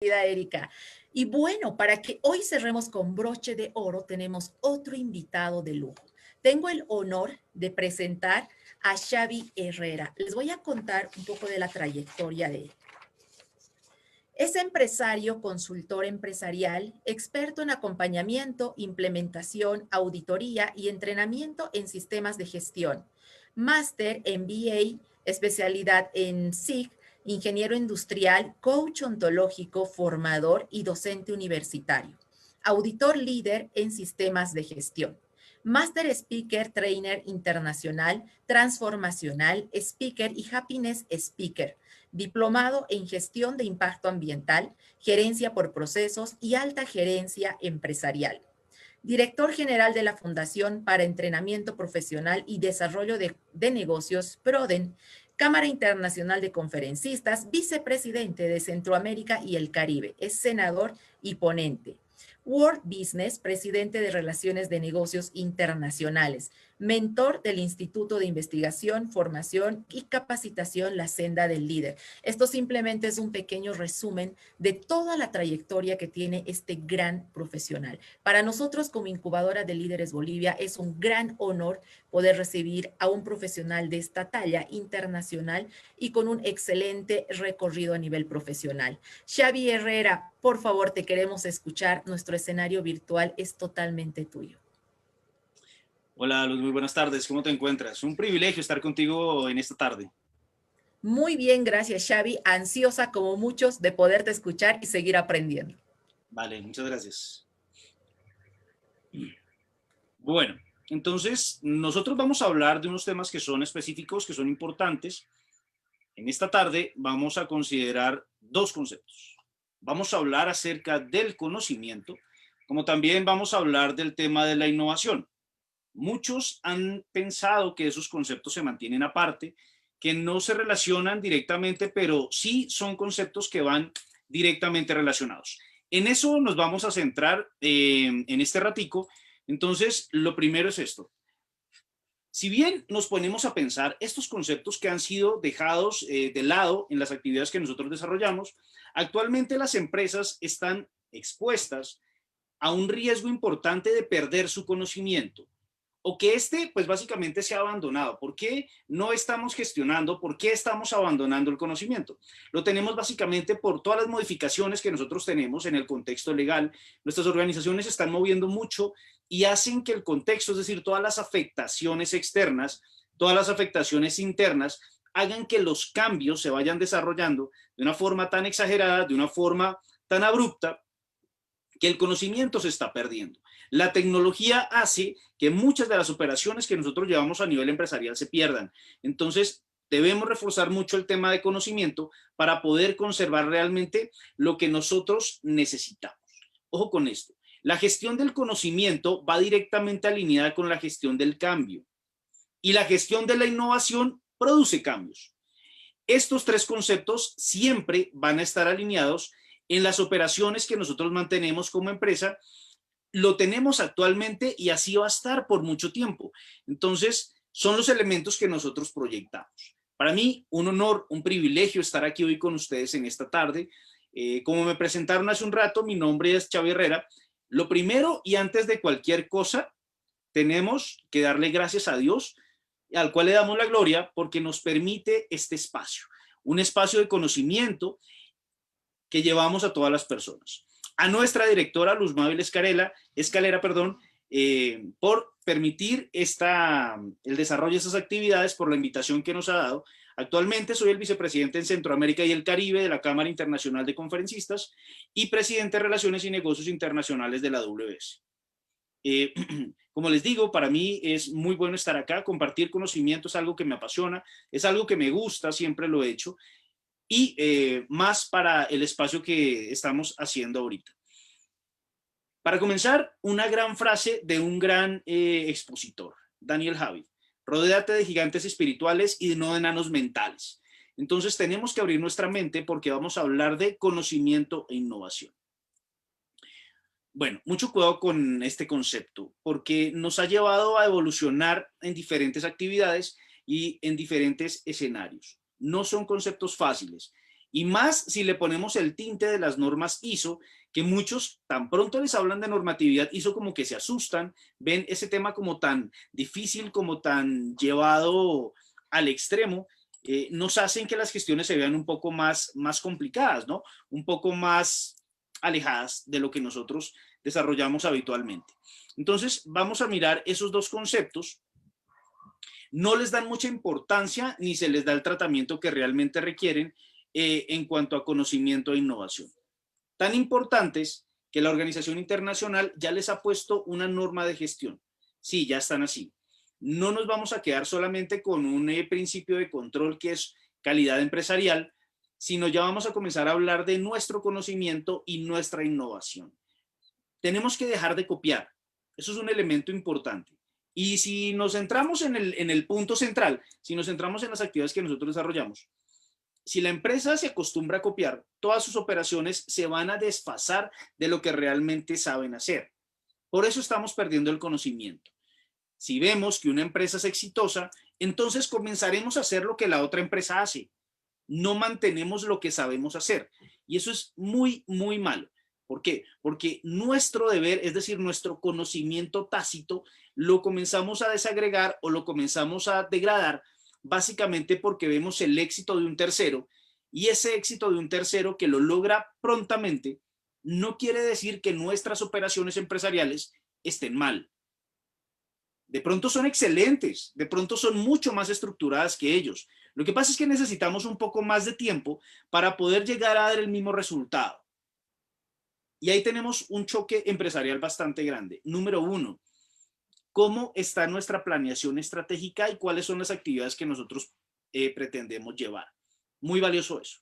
querida Erika. Y bueno, para que hoy cerremos con broche de oro, tenemos otro invitado de lujo. Tengo el honor de presentar a Xavi Herrera. Les voy a contar un poco de la trayectoria de él. Es empresario, consultor empresarial, experto en acompañamiento, implementación, auditoría y entrenamiento en sistemas de gestión. Máster en MBA, especialidad en SIG, ingeniero industrial, coach ontológico, formador y docente universitario. Auditor líder en sistemas de gestión. Master Speaker, Trainer Internacional, Transformacional, Speaker y Happiness Speaker. Diplomado en Gestión de Impacto Ambiental, Gerencia por Procesos y Alta Gerencia Empresarial. Director General de la Fundación para Entrenamiento Profesional y Desarrollo de Negocios, PRODEN, Cámara Internacional de Conferencistas, vicepresidente de Centroamérica y el Caribe, es senador y ponente. World Business, presidente de Relaciones de Negocios Internacionales, mentor del Instituto de Investigación, Formación y Capacitación La Senda del Líder. Esto simplemente es un pequeño resumen de toda la trayectoria que tiene este gran profesional. Para nosotros como incubadora de Líderes Bolivia es un gran honor poder recibir a un profesional de esta talla internacional y con un excelente recorrido a nivel profesional. Xavi Herrera, por favor, te queremos escuchar. Nuestro escenario virtual es totalmente tuyo. Hola Luz, muy buenas tardes. ¿Cómo te encuentras? Un privilegio estar contigo en esta tarde. Muy bien, gracias Xavi. Ansiosa como muchos de poderte escuchar y seguir aprendiendo. Vale, muchas gracias. Bueno, entonces nosotros vamos a hablar de unos temas que son específicos, que son importantes. En esta tarde vamos a considerar dos conceptos. Vamos a hablar acerca del conocimiento, como también vamos a hablar del tema de la innovación. Muchos han pensado que esos conceptos se mantienen aparte, que no se relacionan directamente, pero sí son conceptos que van directamente relacionados. En eso nos vamos a centrar en este ratico. Entonces, lo primero es esto. Si bien nos ponemos a pensar estos conceptos que han sido dejados de lado en las actividades que nosotros desarrollamos, actualmente las empresas están expuestas a un riesgo importante de perder su conocimiento o que pues básicamente se ha abandonado. ¿Por qué no estamos gestionando? ¿Por qué estamos abandonando el conocimiento? Lo tenemos básicamente por todas las modificaciones que nosotros tenemos en el contexto legal. Nuestras organizaciones se están moviendo mucho y hacen que el contexto, es decir, todas las afectaciones externas, todas las afectaciones internas, hagan que los cambios se vayan desarrollando de una forma tan exagerada, de una forma tan abrupta, que el conocimiento se está perdiendo. La tecnología hace que muchas de las operaciones que nosotros llevamos a nivel empresarial se pierdan. Entonces, debemos reforzar mucho el tema de conocimiento para poder conservar realmente lo que nosotros necesitamos. Ojo con esto. La gestión del conocimiento va directamente alineada con la gestión del cambio. Y la gestión de la innovación produce cambios. Estos tres conceptos siempre van a estar alineados en las operaciones que nosotros mantenemos como empresa. Lo tenemos actualmente y así va a estar por mucho tiempo. Entonces, son los elementos que nosotros proyectamos. Para mí, un honor, un privilegio estar aquí hoy con ustedes en esta tarde. Como me presentaron hace un rato, mi nombre es Xavi Herrera. Lo primero y antes de cualquier cosa, tenemos que darle gracias a Dios, al cual le damos la gloria porque nos permite este espacio, un espacio de conocimiento que llevamos a todas las personas. A nuestra directora Luz Mabel Escalera, por permitir el desarrollo de estas actividades, por la invitación que nos ha dado. Actualmente soy el vicepresidente en Centroamérica y el Caribe de la Cámara Internacional de Conferencistas y presidente de Relaciones y Negocios Internacionales de la AWS. Como les digo, para mí es muy bueno estar acá, compartir conocimiento es algo que me apasiona, es algo que me gusta, siempre lo he hecho, y más para el espacio que estamos haciendo ahorita. Para comenzar, una gran frase de un gran expositor, Daniel Javid: rodéate de gigantes espirituales y no de enanos mentales. Entonces tenemos que abrir nuestra mente porque vamos a hablar de conocimiento e innovación. Bueno, mucho cuidado con este concepto porque nos ha llevado a evolucionar en diferentes actividades y en diferentes escenarios. No son conceptos fáciles Y más si le ponemos el tinte de las normas ISO, que muchos tan pronto les hablan de normatividad ISO como que se asustan, ven ese tema como tan difícil, como tan llevado al extremo, nos hacen que las gestiones se vean un poco más complicadas, ¿no? Un poco más alejadas de lo que nosotros desarrollamos habitualmente. Entonces, vamos a mirar esos dos conceptos. No les dan mucha importancia ni se les da el tratamiento que realmente requieren en cuanto a conocimiento e innovación. Tan importantes que la Organización Internacional ya les ha puesto una norma de gestión. Sí, ya están así. No nos vamos a quedar solamente con un principio de control que es calidad empresarial, sino ya vamos a comenzar a hablar de nuestro conocimiento y nuestra innovación. Tenemos que dejar de copiar. Eso es un elemento importante. Y si nos centramos en el punto central, si nos centramos en las actividades que nosotros desarrollamos, si la empresa se acostumbra a copiar, todas sus operaciones se van a desfasar de lo que realmente saben hacer. Por eso estamos perdiendo el conocimiento. Si vemos que una empresa es exitosa, entonces comenzaremos a hacer lo que la otra empresa hace. No mantenemos lo que sabemos hacer. Y eso es muy, muy malo. ¿Por qué? Porque nuestro deber, es decir, nuestro conocimiento tácito, lo comenzamos a desagregar o lo comenzamos a degradar básicamente porque vemos el éxito de un tercero y ese éxito de un tercero que lo logra prontamente no quiere decir que nuestras operaciones empresariales estén mal. De pronto son excelentes, de pronto son mucho más estructuradas que ellos. Lo que pasa es que necesitamos un poco más de tiempo para poder llegar a dar el mismo resultado. Y ahí tenemos un choque empresarial bastante grande. Número uno, ¿cómo está nuestra planeación estratégica y cuáles son las actividades que nosotros pretendemos llevar? Muy valioso eso.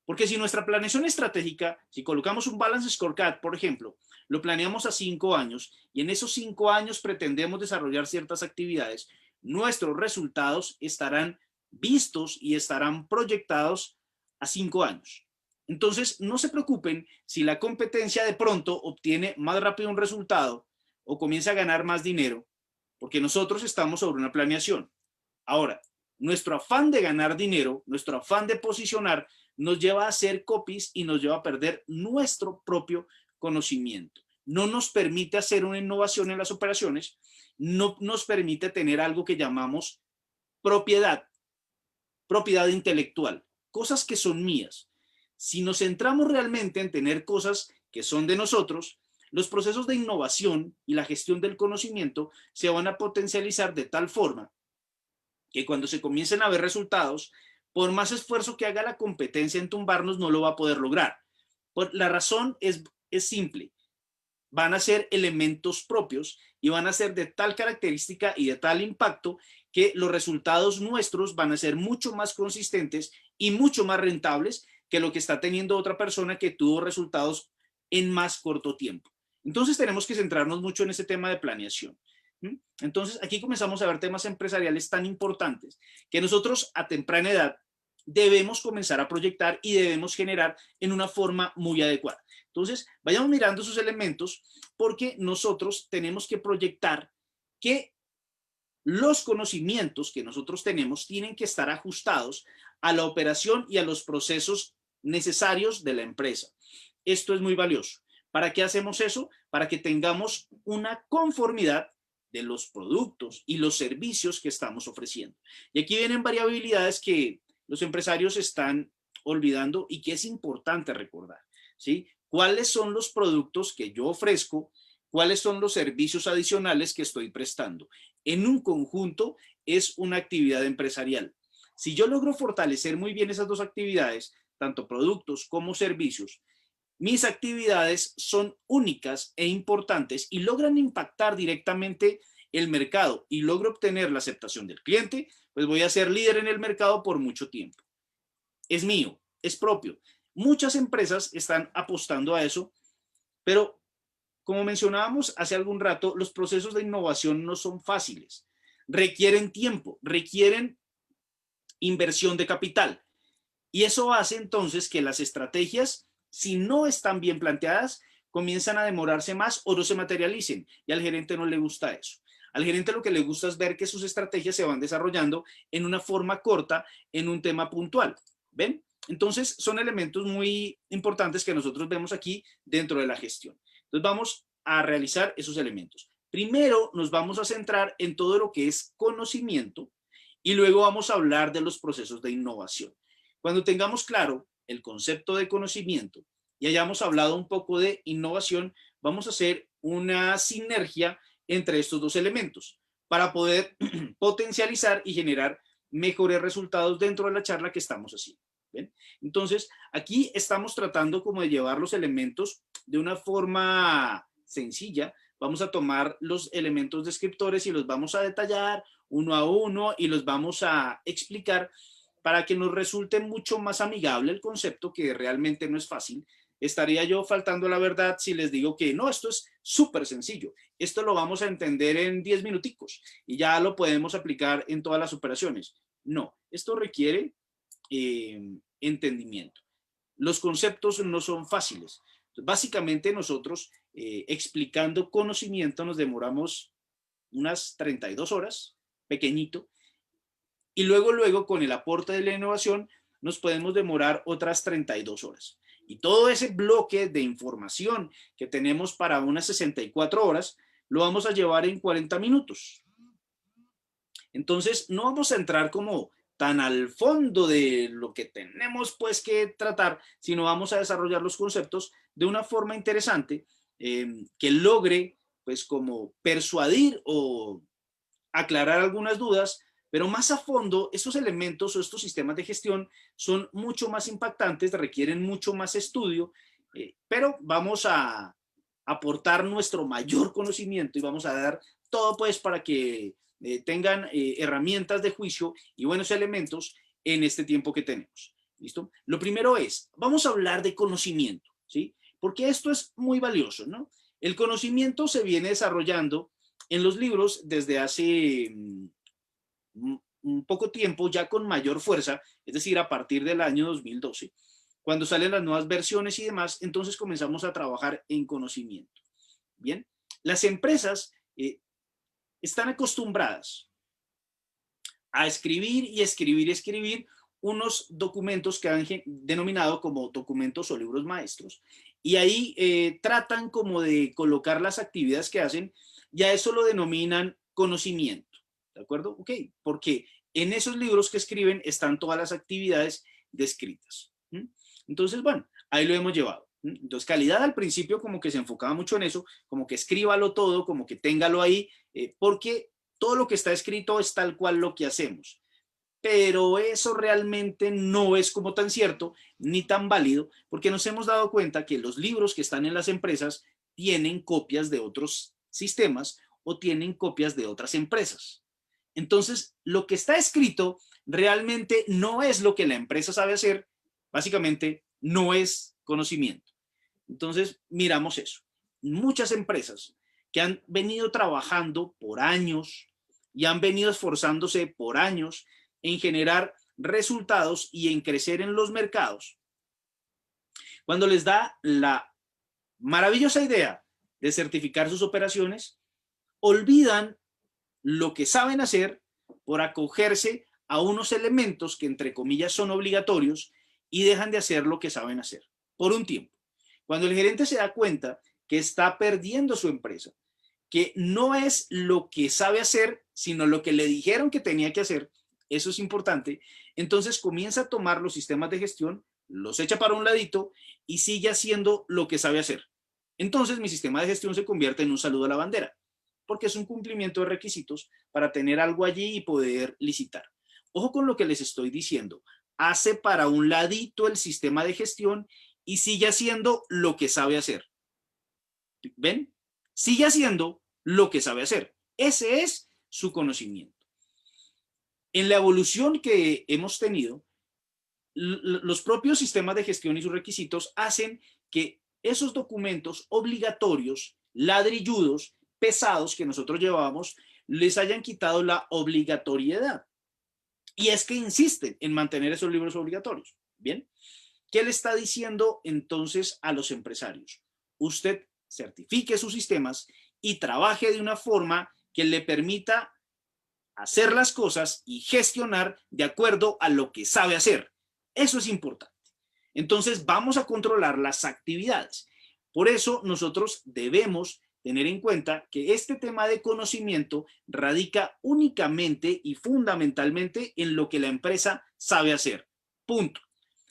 Porque si nuestra planeación estratégica, si colocamos un balance scorecard, por ejemplo, lo planeamos a 5 años y en esos 5 años pretendemos desarrollar ciertas actividades, nuestros resultados estarán vistos y estarán proyectados a 5 años. Entonces, no se preocupen si la competencia de pronto obtiene más rápido un resultado o comienza a ganar más dinero, porque nosotros estamos sobre una planeación. Ahora, nuestro afán de ganar dinero, nuestro afán de posicionar, nos lleva a hacer copies y nos lleva a perder nuestro propio conocimiento. No nos permite hacer una innovación en las operaciones, no nos permite tener algo que llamamos propiedad, propiedad intelectual, cosas que son mías. Si nos centramos realmente en tener cosas que son de nosotros, los procesos de innovación y la gestión del conocimiento se van a potencializar de tal forma que cuando se comiencen a ver resultados, por más esfuerzo que haga la competencia en tumbarnos, no lo va a poder lograr. La razón es simple. Van a ser elementos propios y van a ser de tal característica y de tal impacto que los resultados nuestros van a ser mucho más consistentes y mucho más rentables que lo que está teniendo otra persona que tuvo resultados en más corto tiempo. Entonces tenemos que centrarnos mucho en ese tema de planeación. Entonces aquí comenzamos a ver temas empresariales tan importantes que nosotros a temprana edad debemos comenzar a proyectar y debemos generar en una forma muy adecuada. Entonces, vayamos mirando esos elementos porque nosotros tenemos que proyectar que los conocimientos que nosotros tenemos tienen que estar ajustados a la operación y a los procesos necesarios de la empresa. Esto es muy valioso. ¿Para qué hacemos eso? Para que tengamos una conformidad de los productos y los servicios que estamos ofreciendo. Y aquí vienen variabilidades que los empresarios están olvidando y que es importante recordar, ¿sí? ¿Cuáles son los productos que yo ofrezco? ¿Cuáles son los servicios adicionales que estoy prestando? En un conjunto es una actividad empresarial. Si yo logro fortalecer muy bien esas dos actividades, tanto productos como servicios, mis actividades son únicas e importantes y logran impactar directamente el mercado y logro obtener la aceptación del cliente, pues voy a ser líder en el mercado por mucho tiempo. Es mío, es propio. Muchas empresas están apostando a eso, pero como mencionábamos hace algún rato, los procesos de innovación no son fáciles. Requieren tiempo, requieren inversión de capital. Y eso hace entonces que las estrategias, si no están bien planteadas, comienzan a demorarse más o no se materialicen. Y al gerente no le gusta eso. Al gerente lo que le gusta es ver que sus estrategias se van desarrollando en una forma corta, en un tema puntual. ¿Ven? Entonces, son elementos muy importantes que nosotros vemos aquí dentro de la gestión. Entonces, vamos a realizar esos elementos. Primero, nos vamos a centrar en todo lo que es conocimiento y luego vamos a hablar de los procesos de innovación. Cuando tengamos claro el concepto de conocimiento y hayamos hablado un poco de innovación, vamos a hacer una sinergia entre estos dos elementos para poder potencializar y generar mejores resultados dentro de la charla que estamos haciendo. ¿Ven? Entonces, aquí estamos tratando como de llevar los elementos de una forma sencilla. Vamos a tomar los elementos descriptores y los vamos a detallar uno a uno y los vamos a explicar para que nos resulte mucho más amigable el concepto, que realmente no es fácil. Estaría yo faltando a la verdad si les digo que no, esto es súper sencillo. Esto lo vamos a entender en 10 minuticos y ya lo podemos aplicar en todas las operaciones. No, esto requiere entendimiento. Los conceptos no son fáciles. Básicamente nosotros explicando conocimiento nos demoramos unas 32 horas, pequeñito, y luego con el aporte de la innovación nos podemos demorar otras 32 horas. Y todo ese bloque de información que tenemos para unas 64 horas lo vamos a llevar en 40 minutos. Entonces no vamos a entrar como tan al fondo de lo que tenemos pues que tratar, sino vamos a desarrollar los conceptos de una forma interesante que logre pues como persuadir o aclarar algunas dudas, pero más a fondo estos elementos o estos sistemas de gestión son mucho más impactantes, requieren mucho más estudio, pero vamos a aportar nuestro mayor conocimiento y vamos a dar todo pues para que tengan herramientas de juicio y buenos elementos en este tiempo que tenemos. ¿Listo? Lo primero es, vamos a hablar de conocimiento, ¿sí? Porque esto es muy valioso, ¿no? El conocimiento se viene desarrollando en los libros desde hace un poco tiempo, ya con mayor fuerza, es decir, a partir del año 2012, cuando salen las nuevas versiones y demás, entonces comenzamos a trabajar en conocimiento. Bien, las empresas están acostumbradas a escribir y escribir y escribir unos documentos que han denominado como documentos o libros maestros. Y ahí tratan como de colocar las actividades que hacen y a eso lo denominan conocimiento. ¿De acuerdo? Ok, porque en esos libros que escriben están todas las actividades descritas. Entonces, bueno, ahí lo hemos llevado. Entonces, calidad al principio como que se enfocaba mucho en eso, como que escríbalo todo, como que téngalo ahí, porque todo lo que está escrito es tal cual lo que hacemos. Pero eso realmente no es como tan cierto ni tan válido, porque nos hemos dado cuenta que los libros que están en las empresas tienen copias de otros sistemas o tienen copias de otras empresas. Entonces, lo que está escrito realmente no es lo que la empresa sabe hacer, básicamente no es conocimiento. Entonces, miramos eso. Muchas empresas que han venido trabajando por años y han venido esforzándose por años en generar resultados y en crecer en los mercados, cuando les da la maravillosa idea de certificar sus operaciones, olvidan lo que saben hacer por acogerse a unos elementos que entre comillas son obligatorios y dejan de hacer lo que saben hacer por un tiempo. Cuando el gerente se da cuenta que está perdiendo su empresa, que no es lo que sabe hacer, sino lo que le dijeron que tenía que hacer, eso es importante, entonces comienza a tomar los sistemas de gestión, los echa para un ladito y sigue haciendo lo que sabe hacer. Entonces mi sistema de gestión se convierte en un saludo a la bandera, porque es un cumplimiento de requisitos para tener algo allí y poder licitar. Ojo con lo que les estoy diciendo. Hace para un ladito el sistema de gestión y sigue haciendo lo que sabe hacer. ¿Ven? Sigue haciendo lo que sabe hacer. Ese es su conocimiento. En la evolución que hemos tenido, los propios sistemas de gestión y sus requisitos hacen que esos documentos obligatorios, ladrilludos, pesados que nosotros llevábamos, les hayan quitado la obligatoriedad. Y es que insisten en mantener esos libros obligatorios. Bien, ¿qué le está diciendo entonces a los empresarios? Usted certifique sus sistemas y trabaje de una forma que le permita hacer las cosas y gestionar de acuerdo a lo que sabe hacer. Eso es importante. Entonces vamos a controlar las actividades. Por eso nosotros debemos tener en cuenta que este tema de conocimiento radica únicamente y fundamentalmente en lo que la empresa sabe hacer. Punto.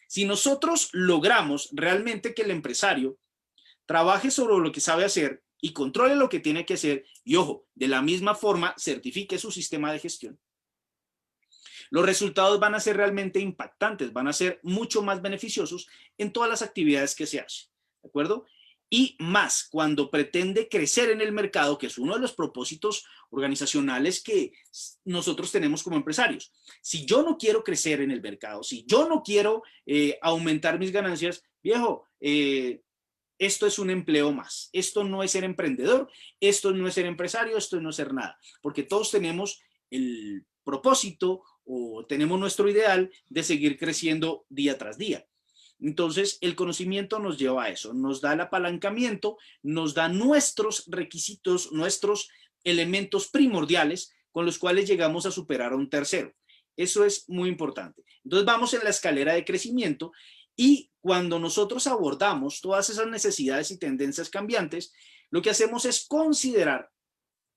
Si nosotros logramos realmente que el empresario trabaje sobre lo que sabe hacer y controle lo que tiene que hacer y, ojo, de la misma forma certifique su sistema de gestión, los resultados van a ser realmente impactantes, van a ser mucho más beneficiosos en todas las actividades que se hacen, ¿de acuerdo? Y más cuando pretende crecer en el mercado, que es uno de los propósitos organizacionales que nosotros tenemos como empresarios. Si yo no quiero crecer en el mercado, si yo no quiero aumentar mis ganancias, viejo, esto es un empleo más. Esto no es ser emprendedor, esto no es ser empresario, esto no es ser nada. Porque todos tenemos el propósito o tenemos nuestro ideal de seguir creciendo día tras día. Entonces, el conocimiento nos lleva a eso, nos da el apalancamiento, nos da nuestros requisitos, nuestros elementos primordiales con los cuales llegamos a superar a un tercero. Eso es muy importante. Entonces, vamos en la escalera de crecimiento y cuando nosotros abordamos todas esas necesidades y tendencias cambiantes, lo que hacemos es considerar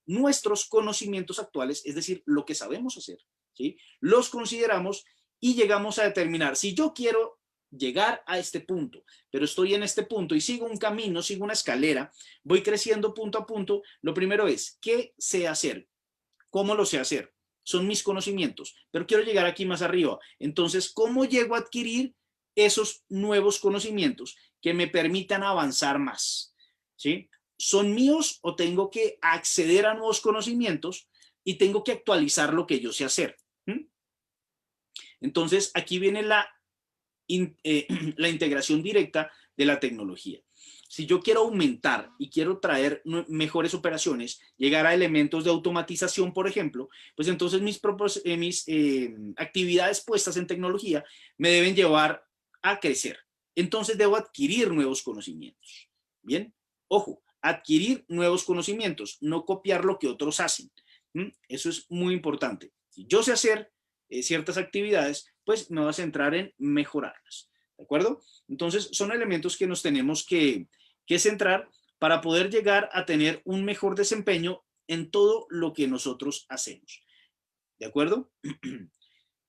nuestros conocimientos actuales, es decir, lo que sabemos hacer, ¿sí? Los consideramos y llegamos a determinar si yo quiero llegar a este punto, pero estoy en este punto y sigo un camino, sigo una escalera, voy creciendo punto a punto. Lo primero es, ¿qué sé hacer? ¿Cómo lo sé hacer? Son mis conocimientos, pero quiero llegar aquí más arriba. Entonces, ¿cómo llego a adquirir esos nuevos conocimientos que me permitan avanzar más? ¿Sí? ¿Son míos o tengo que acceder a nuevos conocimientos y tengo que actualizar lo que yo sé hacer? ¿Mm? Entonces, aquí viene la integración directa de la tecnología. Si yo quiero aumentar y quiero traer mejores operaciones, llegar a elementos de automatización, por ejemplo, pues entonces mis actividades puestas en tecnología me deben llevar a crecer. Entonces debo adquirir nuevos conocimientos. Bien, ojo, adquirir nuevos conocimientos, no copiar lo que otros hacen. Eso es muy importante. Si yo sé hacer ciertas actividades, pues me voy a centrar en mejorarlas. ¿De acuerdo? Entonces, son elementos que nos tenemos que centrar para poder llegar a tener un mejor desempeño en todo lo que nosotros hacemos. ¿De acuerdo?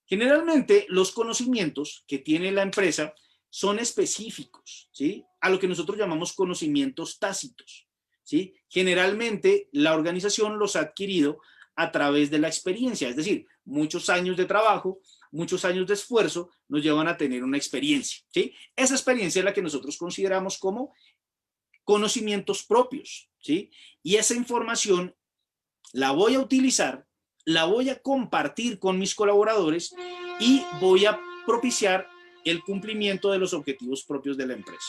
Generalmente, los conocimientos que tiene la empresa son específicos, ¿sí? A lo que nosotros llamamos conocimientos tácitos, ¿sí? Generalmente, la organización los ha adquirido a través de la experiencia, es decir, muchos años de trabajo, muchos años de esfuerzo nos llevan a tener una experiencia, ¿sí? Esa experiencia es la que nosotros consideramos como conocimientos propios, ¿sí? Y esa información la voy a utilizar, la voy a compartir con mis colaboradores y voy a propiciar el cumplimiento de los objetivos propios de la empresa.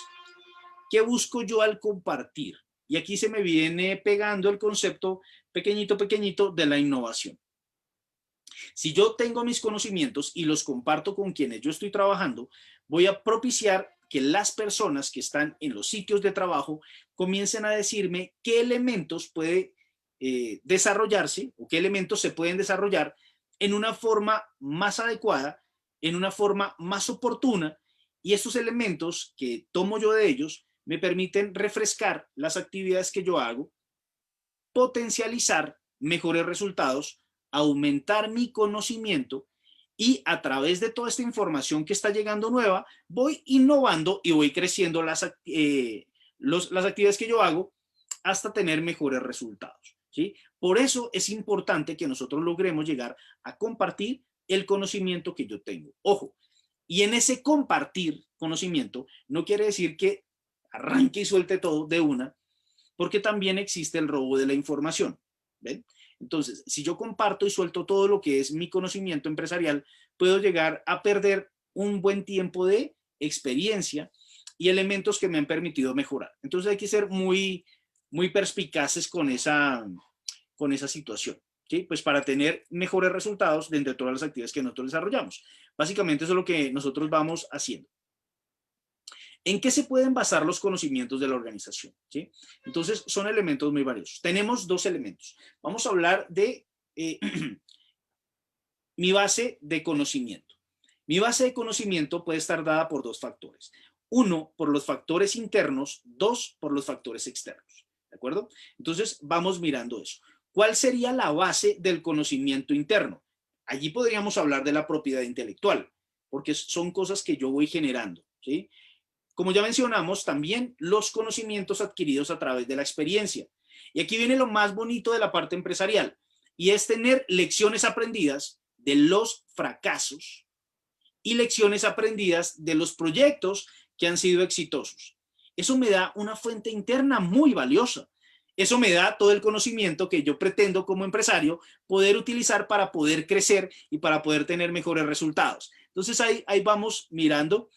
¿Qué busco yo al compartir? Y aquí se me viene pegando el concepto pequeñito, pequeñito de la innovación. Si yo tengo mis conocimientos y los comparto con quienes yo estoy trabajando, voy a propiciar que las personas que están en los sitios de trabajo comiencen a decirme qué elementos puede desarrollarse o qué elementos se pueden desarrollar en una forma más adecuada, en una forma más oportuna, y esos elementos que tomo yo de ellos me permiten refrescar las actividades que yo hago, potencializar mejores resultados, aumentar mi conocimiento y a través de toda esta información que está llegando nueva, voy innovando y voy creciendo las actividades que yo hago hasta tener mejores resultados, ¿sí? Por eso es importante que nosotros logremos llegar a compartir el conocimiento que yo tengo. Ojo, y en ese compartir conocimiento no quiere decir que arranque y suelte todo de una, porque también existe el robo de la información. ¿Ven? Entonces, si yo comparto y suelto todo lo que es mi conocimiento empresarial, puedo llegar a perder un buen tiempo de experiencia y elementos que me han permitido mejorar. Entonces hay que ser muy, muy perspicaces con esa situación, ¿sí? Pues para tener mejores resultados dentro de todas las actividades que nosotros desarrollamos. Básicamente eso es lo que nosotros vamos haciendo. ¿En qué se pueden basar los conocimientos de la organización? ¿Sí? Entonces, son elementos muy valiosos. Tenemos dos elementos. Vamos a hablar de mi base de conocimiento. Mi base de conocimiento puede estar dada por dos factores. Uno, por los factores internos. Dos, por los factores externos. ¿De acuerdo? Entonces, vamos mirando eso. ¿Cuál sería la base del conocimiento interno? Allí podríamos hablar de la propiedad intelectual, porque son cosas que yo voy generando, ¿sí? Como ya mencionamos, también los conocimientos adquiridos a través de la experiencia. Y aquí viene lo más bonito de la parte empresarial, y es tener lecciones aprendidas de los fracasos y lecciones aprendidas de los proyectos que han sido exitosos. Eso me da una fuente interna muy valiosa. Eso me da todo el conocimiento que yo pretendo como empresario poder utilizar para poder crecer y para poder tener mejores resultados. Entonces ahí vamos mirando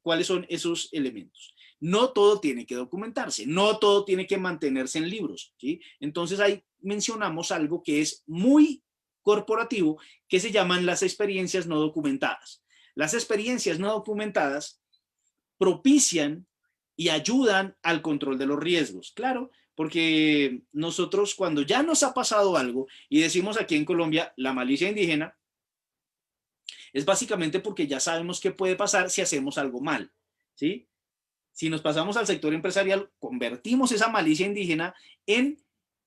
cuáles son esos elementos. No todo tiene que documentarse, no todo tiene que mantenerse en libros, ¿sí? Entonces ahí mencionamos algo que es muy corporativo, que se llaman las experiencias no documentadas. Las experiencias no documentadas propician y ayudan al control de los riesgos. Claro, porque nosotros cuando ya nos ha pasado algo y decimos aquí en Colombia la malicia indígena, es básicamente porque ya sabemos qué puede pasar si hacemos algo mal, ¿sí? Si nos pasamos al sector empresarial, convertimos esa malicia indígena en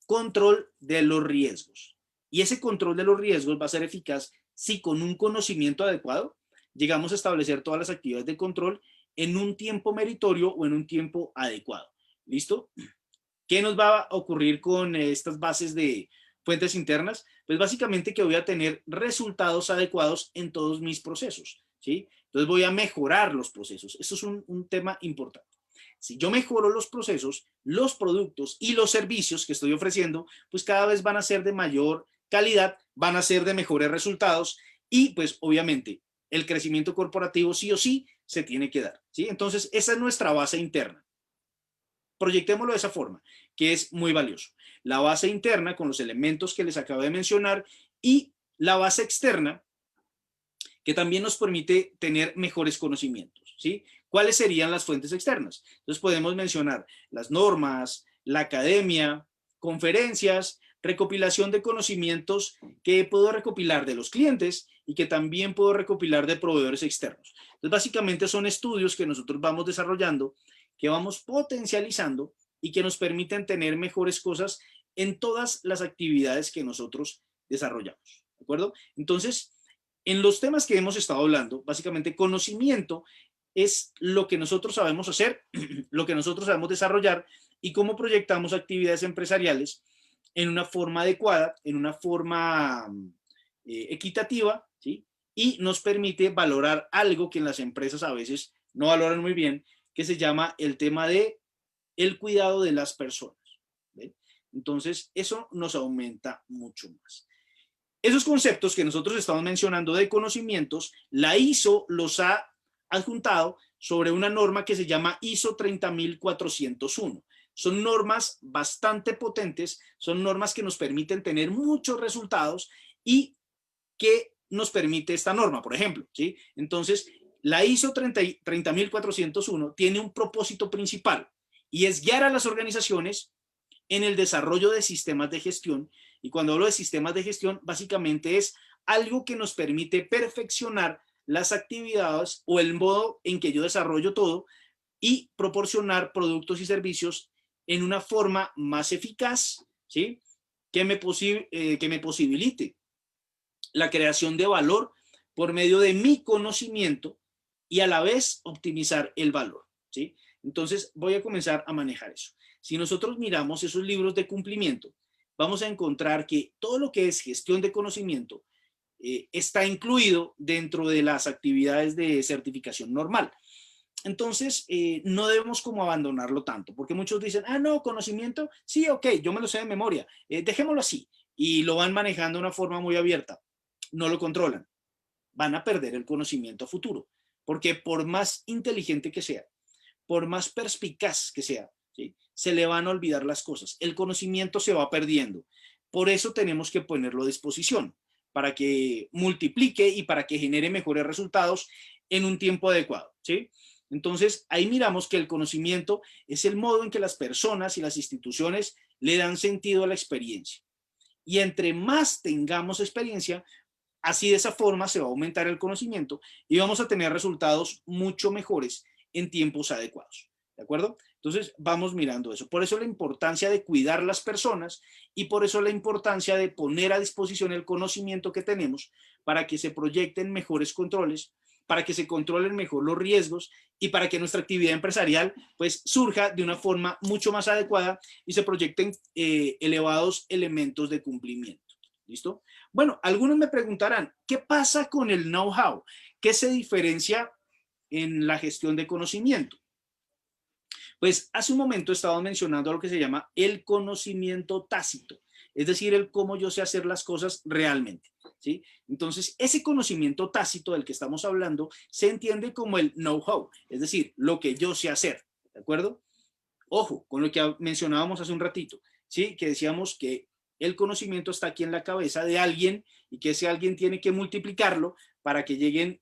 control de los riesgos. Y ese control de los riesgos va a ser eficaz si con un conocimiento adecuado llegamos a establecer todas las actividades de control en un tiempo meritorio o en un tiempo adecuado. ¿Listo? ¿Qué nos va a ocurrir con estas bases de fuentes internas? Pues básicamente que voy a tener resultados adecuados en todos mis procesos, ¿sí? Entonces voy a mejorar los procesos. Eso es un tema importante. Si yo mejoro los procesos, los productos y los servicios que estoy ofreciendo, pues cada vez van a ser de mayor calidad, van a ser de mejores resultados y pues obviamente el crecimiento corporativo sí o sí se tiene que dar, ¿sí? Entonces esa es nuestra base interna. Proyectémoslo de esa forma, que es muy valioso. La base interna con los elementos que les acabo de mencionar y la base externa que también nos permite tener mejores conocimientos, ¿sí? ¿Cuáles serían las fuentes externas? Entonces podemos mencionar las normas, la academia, conferencias, recopilación de conocimientos que puedo recopilar de los clientes y que también puedo recopilar de proveedores externos. Entonces básicamente son estudios que nosotros vamos desarrollando, que vamos potencializando y que nos permiten tener mejores cosas en todas las actividades que nosotros desarrollamos, ¿de acuerdo? Entonces, en los temas que hemos estado hablando, básicamente conocimiento es lo que nosotros sabemos hacer, lo que nosotros sabemos desarrollar y cómo proyectamos actividades empresariales en una forma adecuada, en una forma equitativa, ¿sí? Y nos permite valorar algo que en las empresas a veces no valoran muy bien, que se llama el tema de el cuidado de las personas. ¿Ven? Entonces, eso nos aumenta mucho más. Esos conceptos que nosotros estamos mencionando de conocimientos, la ISO los ha adjuntado sobre una norma que se llama ISO 30401. Son normas bastante potentes, son normas que nos permiten tener muchos resultados y que nos permite esta norma, por ejemplo, ¿sí? Entonces, la ISO 30401 tiene un propósito principal y es guiar a las organizaciones en el desarrollo de sistemas de gestión. Y cuando hablo de sistemas de gestión, básicamente es algo que nos permite perfeccionar las actividades o el modo en que yo desarrollo todo y proporcionar productos y servicios en una forma más eficaz, ¿sí? Que me posibilite la creación de valor por medio de mi conocimiento y a la vez optimizar el valor, ¿sí? Entonces voy a comenzar a manejar eso. Si nosotros miramos esos libros de cumplimiento, vamos a encontrar que todo lo que es gestión de conocimiento está incluido dentro de las actividades de certificación normal. Entonces, no debemos como abandonarlo tanto, porque muchos dicen, ah, no, conocimiento, sí, ok, yo me lo sé de memoria, dejémoslo así, y lo van manejando de una forma muy abierta, no lo controlan, van a perder el conocimiento a futuro, porque por más inteligente que sea, por más perspicaz que sea, ¿sí? Se le van a olvidar las cosas, el conocimiento se va perdiendo, por eso tenemos que ponerlo a disposición, para que multiplique y para que genere mejores resultados en un tiempo adecuado, ¿sí? Entonces, ahí miramos que el conocimiento es el modo en que las personas y las instituciones le dan sentido a la experiencia. Y entre más tengamos experiencia, Así de esa forma se va a aumentar el conocimiento y vamos a tener resultados mucho mejores en tiempos adecuados. ¿De acuerdo? Entonces vamos mirando eso. Por eso la importancia de cuidar las personas y por eso la importancia de poner a disposición el conocimiento que tenemos para que se proyecten mejores controles, para que se controlen mejor los riesgos y para que nuestra actividad empresarial pues surja de una forma mucho más adecuada y se proyecten elevados elementos de cumplimiento. ¿Listo? Bueno, algunos me preguntarán, ¿qué pasa con el know-how? ¿Qué se diferencia en la gestión de conocimiento? Pues hace un momento estaba mencionando lo que se llama el conocimiento tácito, es decir, el cómo yo sé hacer las cosas realmente, ¿sí? Entonces, ese conocimiento tácito del que estamos hablando se entiende como el know-how, es decir, lo que yo sé hacer, ¿de acuerdo? Ojo, con lo que mencionábamos hace un ratito, ¿sí? Que decíamos que el conocimiento está aquí en la cabeza de alguien y que ese alguien tiene que multiplicarlo para que lleguen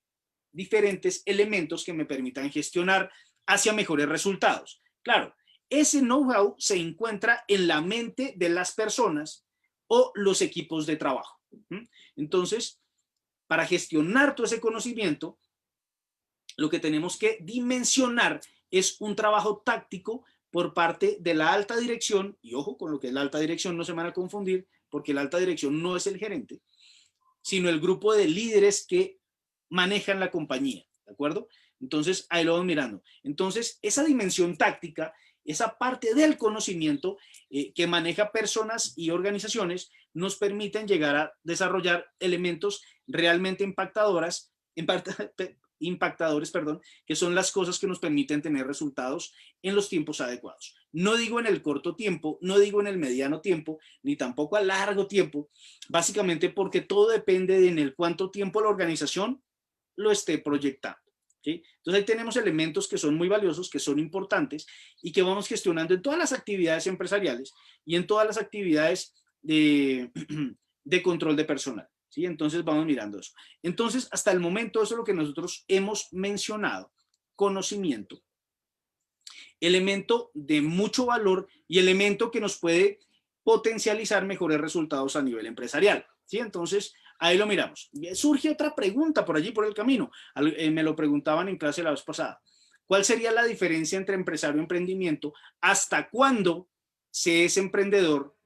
diferentes elementos que me permitan gestionar hacia mejores resultados. Claro, ese know-how se encuentra en la mente de las personas o los equipos de trabajo. Entonces, para gestionar todo ese conocimiento, lo que tenemos que dimensionar es un trabajo táctico por parte de la alta dirección, y ojo con lo que es la alta dirección, no se van a confundir, porque la alta dirección no es el gerente, sino el grupo de líderes que manejan la compañía, ¿de acuerdo? Entonces, ahí lo vamos mirando. Entonces, esa dimensión táctica, esa parte del conocimiento que maneja personas y organizaciones, nos permiten llegar a desarrollar elementos realmente impactadores, que son las cosas que nos permiten tener resultados en los tiempos adecuados. No digo en el corto tiempo, no digo en el mediano tiempo, ni tampoco a largo tiempo, básicamente porque todo depende de en el cuánto tiempo la organización lo esté proyectando. ¿Sí? Entonces ahí tenemos elementos que son muy valiosos, que son importantes y que vamos gestionando en todas las actividades empresariales y en todas las actividades de control de personal. ¿Sí? Entonces vamos mirando eso. Entonces, hasta el momento, eso es lo que nosotros hemos mencionado. Conocimiento. Elemento de mucho valor y elemento que nos puede potencializar mejores resultados a nivel empresarial. ¿Sí? Entonces, ahí lo miramos. Surge otra pregunta por allí, por el camino. Me lo preguntaban en clase la vez pasada. ¿Cuál sería la diferencia entre empresario y emprendimiento? ¿Hasta cuándo se es emprendedor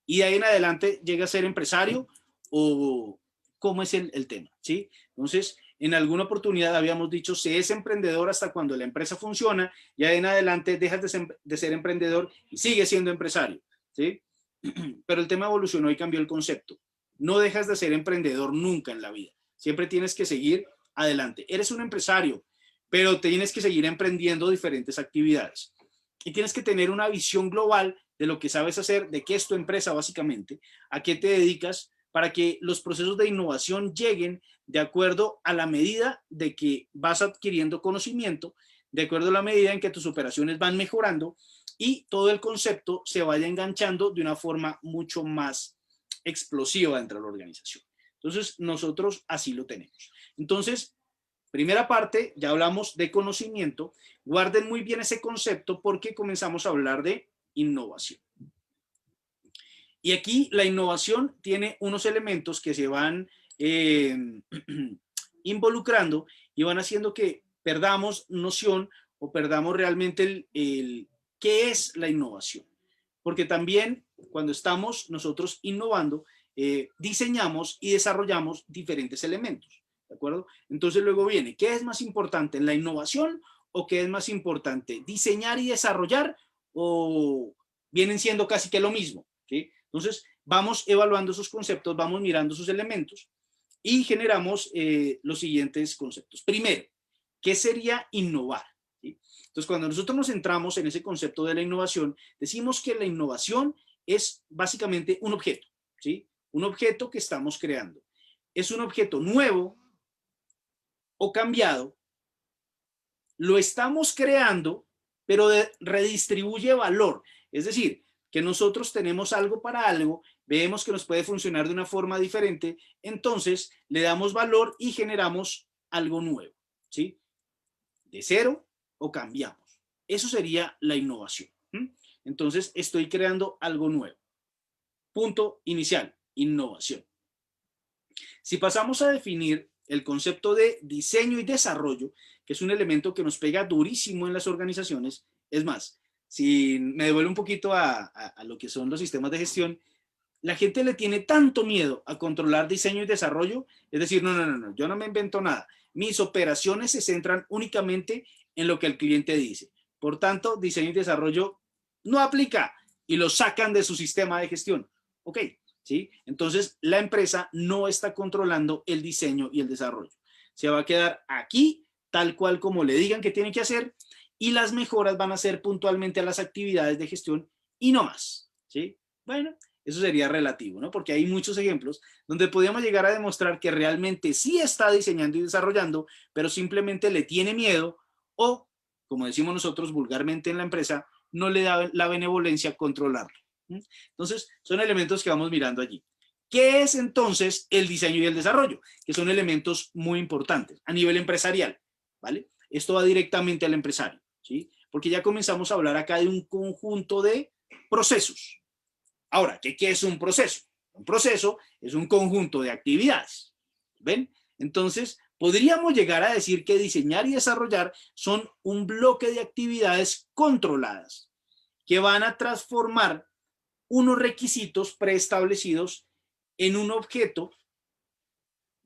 y de ahí en adelante llega a ser empresario? ¿O cómo es el tema? ¿Sí? Entonces, en alguna oportunidad habíamos dicho, se es emprendedor hasta cuando la empresa funciona y de ahí en adelante dejas de ser emprendedor y sigues siendo empresario. ¿Sí? Pero el tema evolucionó y cambió el concepto. No dejas de ser emprendedor nunca en la vida. Siempre tienes que seguir adelante. Eres un empresario, pero tienes que seguir emprendiendo diferentes actividades. Y tienes que tener una visión global de lo que sabes hacer, de qué es tu empresa básicamente, a qué te dedicas, para que los procesos de innovación lleguen de acuerdo a la medida de que vas adquiriendo conocimiento, de acuerdo a la medida en que tus operaciones van mejorando y todo el concepto se vaya enganchando de una forma mucho más explosiva dentro de la organización. Entonces, nosotros así lo tenemos. Entonces, primera parte, ya hablamos de conocimiento. Guarden muy bien ese concepto porque comenzamos a hablar de innovación. Y aquí la innovación tiene unos elementos que se van involucrando y van haciendo que perdamos noción o perdamos realmente qué es la innovación. Porque también cuando estamos nosotros innovando, diseñamos y desarrollamos diferentes elementos. ¿De acuerdo? Entonces luego viene, ¿qué es más importante en la innovación o qué es más importante? ¿Diseñar y desarrollar o vienen siendo casi que lo mismo? ¿Sí? Entonces, vamos evaluando esos conceptos, vamos mirando sus elementos y generamos los siguientes conceptos. Primero, ¿qué sería innovar? ¿Sí? Entonces, cuando nosotros nos centramos en ese concepto de la innovación, decimos que la innovación es básicamente un objeto, ¿sí? Un objeto que estamos creando. Es un objeto nuevo o cambiado, lo estamos creando, pero redistribuye valor. Es decir, que nosotros tenemos algo para algo, vemos que nos puede funcionar de una forma diferente, entonces le damos valor y generamos algo nuevo, ¿sí? De cero o cambiamos. Eso sería la innovación. Entonces estoy creando algo nuevo. Punto inicial, innovación. Si pasamos a definir el concepto de diseño y desarrollo, que es un elemento que nos pega durísimo en las organizaciones, es más, si me devuelvo un poquito a lo que son los sistemas de gestión, la gente le tiene tanto miedo a controlar diseño y desarrollo, es decir, no, yo no me invento nada. Mis operaciones se centran únicamente en lo que el cliente dice. Por tanto, diseño y desarrollo no aplica y lo sacan de su sistema de gestión. Ok, ¿sí? Entonces, la empresa no está controlando el diseño y el desarrollo. Se va a quedar aquí, tal cual como le digan que tiene que hacer, y las mejoras van a ser puntualmente a las actividades de gestión y no más, ¿sí? Bueno, eso sería relativo, ¿no? Porque hay muchos ejemplos donde podríamos llegar a demostrar que realmente sí está diseñando y desarrollando, pero simplemente le tiene miedo o, como decimos nosotros vulgarmente en la empresa, no le da la benevolencia controlarlo. Entonces, son elementos que vamos mirando allí. ¿Qué es entonces el diseño y el desarrollo? Que son elementos muy importantes a nivel empresarial, ¿vale? Esto va directamente al empresario, ¿sí? Porque ya comenzamos a hablar acá de un conjunto de procesos. Ahora, ¿qué es un proceso? Un proceso es un conjunto de actividades, ¿ven? Entonces, podríamos llegar a decir que diseñar y desarrollar son un bloque de actividades controladas que van a transformar unos requisitos preestablecidos en un objeto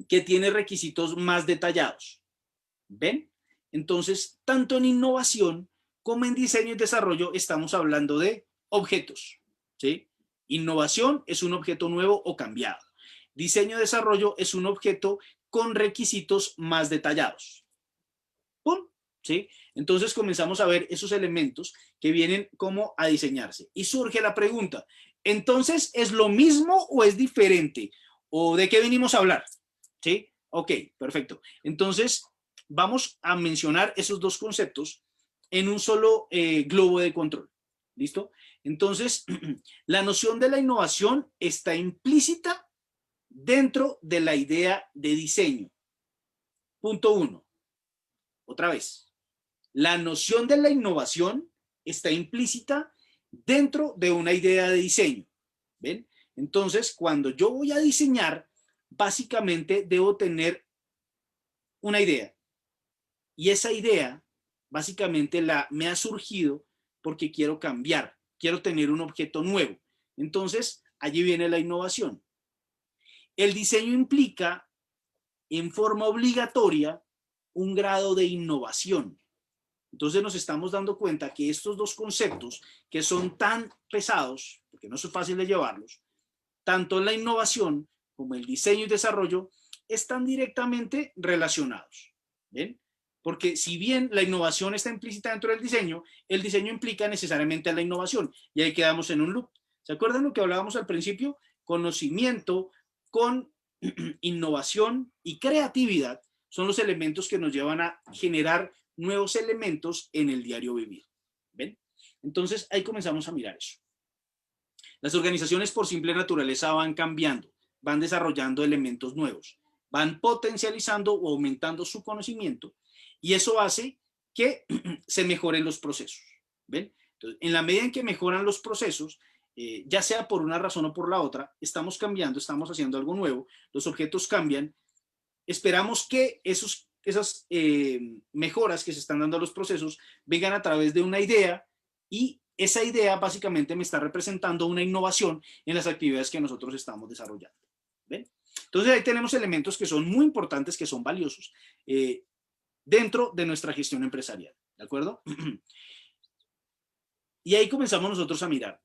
que tiene requisitos más detallados. ¿Ven? Entonces, tanto en innovación como en diseño y desarrollo estamos hablando de objetos, ¿sí? Innovación es un objeto nuevo o cambiado. Diseño y desarrollo es un objeto con requisitos más detallados. ¡Pum! ¿Sí? Entonces comenzamos a ver esos elementos que vienen como a diseñarse. Y surge la pregunta, ¿entonces es lo mismo o es diferente? ¿O de qué venimos a hablar? ¿Sí? Ok, perfecto. Entonces vamos a mencionar esos dos conceptos en un solo globo de control. ¿Listo? Entonces, la noción de la innovación está implícita dentro de la idea de diseño. Punto uno. Otra vez. La noción de la innovación está implícita dentro de una idea de diseño. ¿Ven? Entonces, cuando yo voy a diseñar, básicamente debo tener una idea. Y esa idea, básicamente, me ha surgido porque quiero cambiar, quiero tener un objeto nuevo. Entonces, allí viene la innovación. El diseño implica, en forma obligatoria, un grado de innovación. Entonces nos estamos dando cuenta que estos dos conceptos, que son tan pesados, porque no es fácil de llevarlos, tanto la innovación como el diseño y desarrollo, están directamente relacionados. ¿Ven? Porque si bien la innovación está implícita dentro del diseño, el diseño implica necesariamente a la innovación. Y ahí quedamos en un loop. ¿Se acuerdan lo que hablábamos al principio? Conocimiento con innovación y creatividad son los elementos que nos llevan a generar nuevos elementos en el diario vivir. ¿Ven? Entonces ahí comenzamos a mirar eso. Las organizaciones por simple naturaleza van cambiando, van desarrollando elementos nuevos, van potencializando o aumentando su conocimiento y eso hace que se mejoren los procesos. ¿Ven? Entonces, en la medida en que mejoran los procesos, ya sea por una razón o por la otra, estamos cambiando, estamos haciendo algo nuevo, los objetos cambian, esperamos que esas mejoras que se están dando a los procesos vengan a través de una idea y esa idea básicamente me está representando una innovación en las actividades que nosotros estamos desarrollando. ¿Ven? Entonces ahí tenemos elementos que son muy importantes, que son valiosos dentro de nuestra gestión empresarial. ¿De acuerdo? Y ahí comenzamos nosotros a mirar.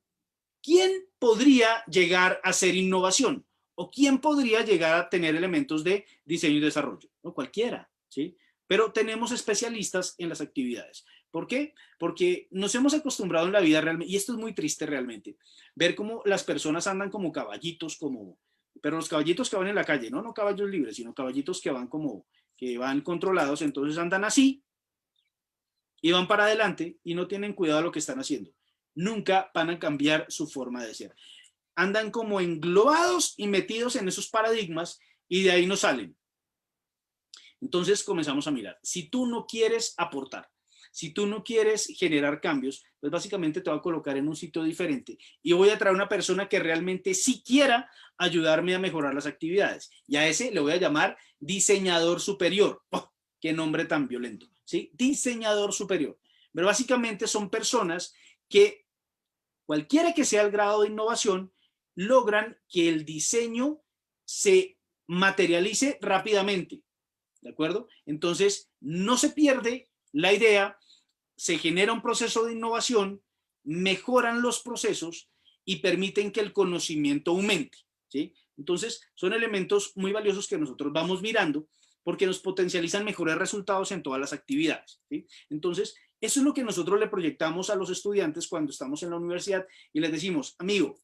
¿Quién podría llegar a ser innovación? ¿O quién podría llegar a tener elementos de diseño y desarrollo? No cualquiera, ¿sí? Pero tenemos especialistas en las actividades. ¿Por qué? Porque nos hemos acostumbrado en la vida realmente, y esto es muy triste realmente, ver cómo las personas andan como caballitos, pero los caballitos que van en la calle, no caballos libres, sino caballitos que van controlados, entonces andan así y van para adelante y no tienen cuidado de lo que están haciendo. Nunca van a cambiar su forma de ser. Andan como englobados y metidos en esos paradigmas y de ahí no salen. Entonces comenzamos a mirar. Si tú no quieres aportar, si tú no quieres generar cambios, pues básicamente te voy a colocar en un sitio diferente y voy a traer una persona que realmente sí quiera ayudarme a mejorar las actividades. Y a ese le voy a llamar diseñador superior. ¡Oh! ¡Qué nombre tan violento! ¿Sí? Diseñador superior. Pero básicamente son personas que, cualquiera que sea el grado de innovación, logran que el diseño se materialice rápidamente. ¿De acuerdo? Entonces, no se pierde la idea, se genera un proceso de innovación, mejoran los procesos y permiten que el conocimiento aumente, ¿sí? Entonces, son elementos muy valiosos que nosotros vamos mirando porque nos potencializan mejores resultados en todas las actividades, ¿sí? Entonces, eso es lo que nosotros le proyectamos a los estudiantes cuando estamos en la universidad y les decimos, amigo,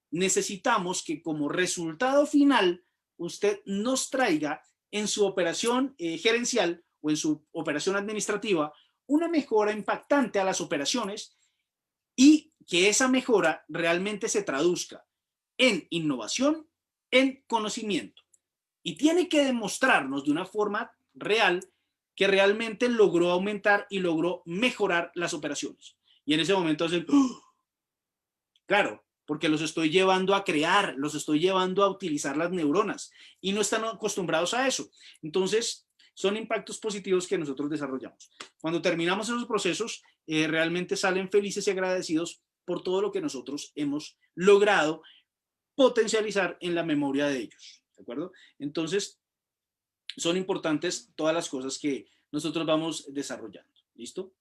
necesitamos que como resultado final usted nos traiga en su operación gerencial o en su operación administrativa una mejora impactante a las operaciones y que esa mejora realmente se traduzca en innovación, en conocimiento. Y tiene que demostrarnos de una forma real que realmente logró aumentar y logró mejorar las operaciones. Y en ese momento hacen, ¡oh! Claro, porque los estoy llevando a crear, los estoy llevando a utilizar las neuronas y no están acostumbrados a eso. Entonces, son impactos positivos que nosotros desarrollamos. Cuando terminamos esos procesos, realmente salen felices y agradecidos por todo lo que nosotros hemos logrado potencializar en la memoria de ellos. ¿De acuerdo? Entonces, son importantes todas las cosas que nosotros vamos desarrollando. ¿Listo?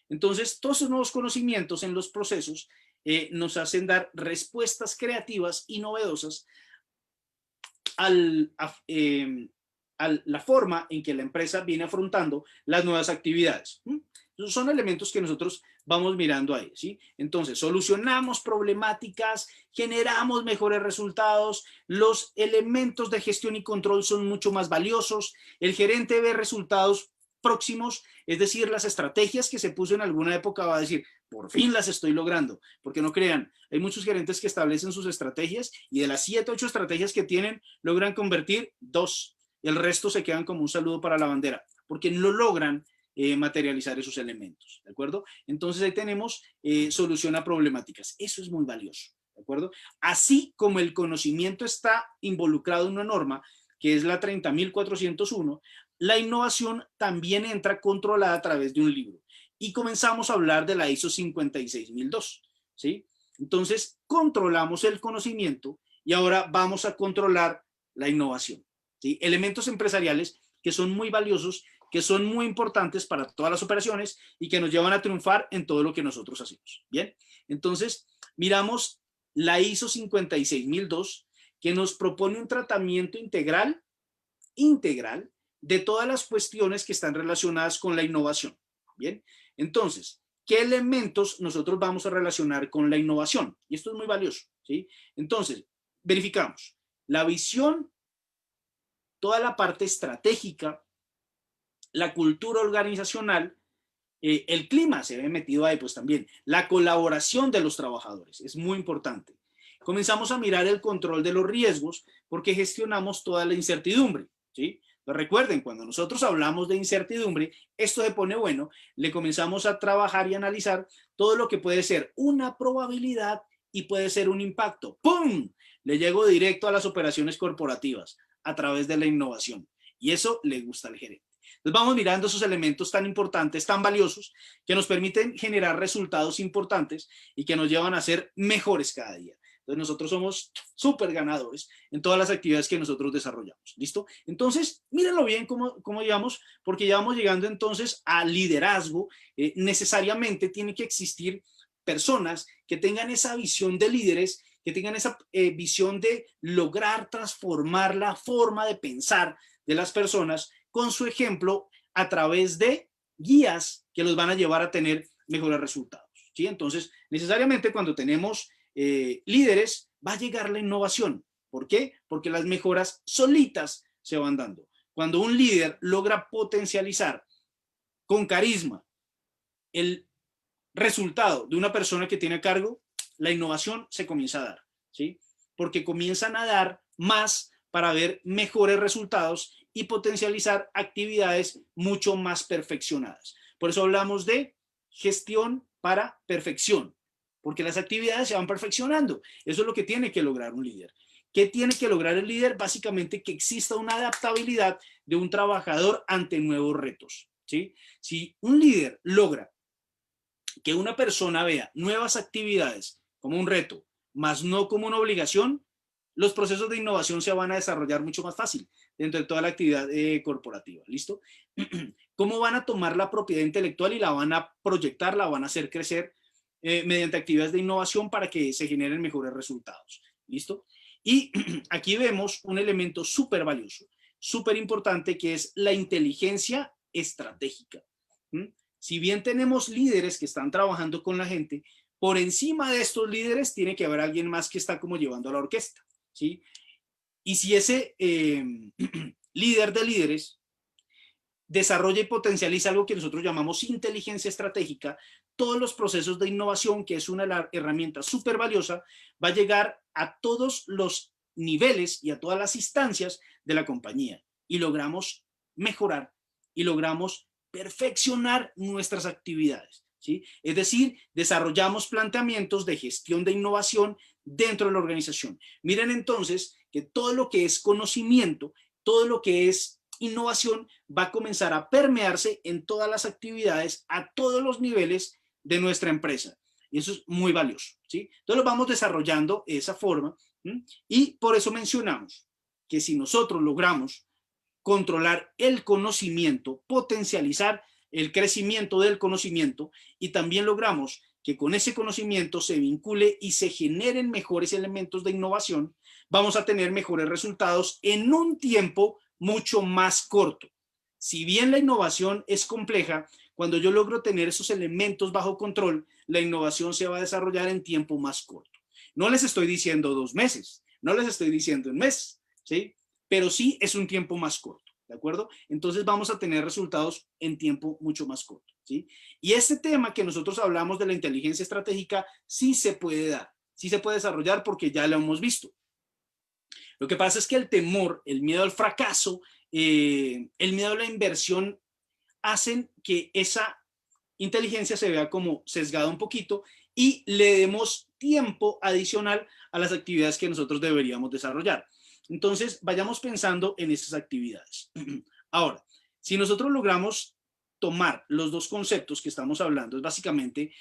Entonces, todos esos nuevos conocimientos en los procesos nos hacen dar respuestas creativas y novedosas al, a la forma en que la empresa viene afrontando las nuevas actividades. Esos son elementos que nosotros vamos mirando ahí, ¿sí? Entonces, solucionamos problemáticas, generamos mejores resultados, los elementos de gestión y control son mucho más valiosos, el gerente ve resultados próximos, es decir, las estrategias que se puso en alguna época va a decir, por fin las estoy logrando, porque no crean, hay muchos gerentes que establecen sus estrategias y de las 7, 8 estrategias que tienen, logran convertir 2, el resto se quedan como un saludo para la bandera, porque no logran materializar esos elementos, ¿de acuerdo? Entonces ahí tenemos solución a problemáticas, eso es muy valioso, ¿de acuerdo? Así como el conocimiento está involucrado en una norma, que es la 30.401, la innovación también entra controlada a través de un libro. Y comenzamos a hablar de la ISO 56002, ¿sí? Entonces, controlamos el conocimiento y ahora vamos a controlar la innovación, ¿sí? Elementos empresariales que son muy valiosos, que son muy importantes para todas las operaciones y que nos llevan a triunfar en todo lo que nosotros hacemos. Bien, entonces, miramos la ISO 56002, que nos propone un tratamiento integral de todas las cuestiones que están relacionadas con la innovación. Bien, entonces, ¿qué elementos nosotros vamos a relacionar con la innovación? Y esto es muy valioso, ¿sí? Entonces, verificamos la visión, toda la parte estratégica, la cultura organizacional, el clima se ve metido ahí, pues también la colaboración de los trabajadores es muy importante. Comenzamos a mirar el control de los riesgos porque gestionamos toda la incertidumbre, ¿sí? Pero recuerden, cuando nosotros hablamos de incertidumbre, esto se pone bueno, le comenzamos a trabajar y analizar todo lo que puede ser una probabilidad y puede ser un impacto. ¡Pum! Le llego directo a las operaciones corporativas a través de la innovación. Y eso le gusta al gerente. Entonces vamos mirando esos elementos tan importantes, tan valiosos, que nos permiten generar resultados importantes y que nos llevan a ser mejores cada día. Entonces nosotros somos súper ganadores en todas las actividades que nosotros desarrollamos. ¿Listo? Entonces, mírenlo bien cómo llevamos, porque ya vamos llegando entonces al liderazgo. Necesariamente tiene que existir personas que tengan esa visión de líderes, que tengan esa visión de lograr transformar la forma de pensar de las personas con su ejemplo a través de guías que los van a llevar a tener mejores resultados, ¿sí? Entonces, necesariamente cuando tenemos líderes, va a llegar la innovación. ¿Por qué? Porque las mejoras solitas se van dando. Cuando un líder logra potencializar con carisma el resultado de una persona que tiene a cargo, la innovación se comienza a dar, ¿sí? Porque comienzan a dar más para ver mejores resultados y potencializar actividades mucho más perfeccionadas. Por eso hablamos de gestión para perfección, porque las actividades se van perfeccionando. Eso es lo que tiene que lograr un líder. ¿Qué tiene que lograr el líder? Básicamente que exista una adaptabilidad de un trabajador ante nuevos retos, ¿sí? Si un líder logra que una persona vea nuevas actividades como un reto, más no como una obligación, los procesos de innovación se van a desarrollar mucho más fácil dentro de toda la actividad corporativa. ¿Listo? ¿Cómo van a tomar la propiedad intelectual y la van a proyectar, la van a hacer crecer mediante actividades de innovación para que se generen mejores resultados? ¿Listo? Y aquí vemos un elemento súper valioso, súper importante, que es la inteligencia estratégica. Si bien tenemos líderes que están trabajando con la gente, por encima de estos líderes tiene que haber alguien más que está como llevando a la orquesta, ¿sí? Y si ese líder de líderes desarrolla y potencializa algo que nosotros llamamos inteligencia estratégica, todos los procesos de innovación, que es una herramienta súper valiosa, va a llegar a todos los niveles y a todas las instancias de la compañía y logramos mejorar y logramos perfeccionar nuestras actividades, ¿sí? Es decir, desarrollamos planteamientos de gestión de innovación dentro de la organización. Miren entonces que todo lo que es conocimiento, todo lo que es innovación va a comenzar a permearse en todas las actividades a todos los niveles de nuestra empresa. Y eso es muy valioso, ¿sí? Entonces lo vamos desarrollando de esa forma, ¿sí? Y por eso mencionamos que si nosotros logramos controlar el conocimiento, potencializar el crecimiento del conocimiento y también logramos que con ese conocimiento se vincule y se generen mejores elementos de innovación, vamos a tener mejores resultados en un tiempo mucho más corto. Si bien la innovación es compleja, cuando yo logro tener esos elementos bajo control, la innovación se va a desarrollar en tiempo más corto. No les estoy diciendo 2 meses, no les estoy diciendo un mes, ¿sí? Pero sí es un tiempo más corto, ¿de acuerdo? Entonces vamos a tener resultados en tiempo mucho más corto, ¿sí? Y este tema que nosotros hablamos de la inteligencia estratégica sí se puede dar, sí se puede desarrollar porque ya lo hemos visto. Lo que pasa es que el temor, el miedo al fracaso, el miedo a la inversión hacen que esa inteligencia se vea como sesgada un poquito y le demos tiempo adicional a las actividades que nosotros deberíamos desarrollar. Entonces, vayamos pensando en esas actividades. Ahora, si nosotros logramos tomar los dos conceptos que estamos hablando, es básicamente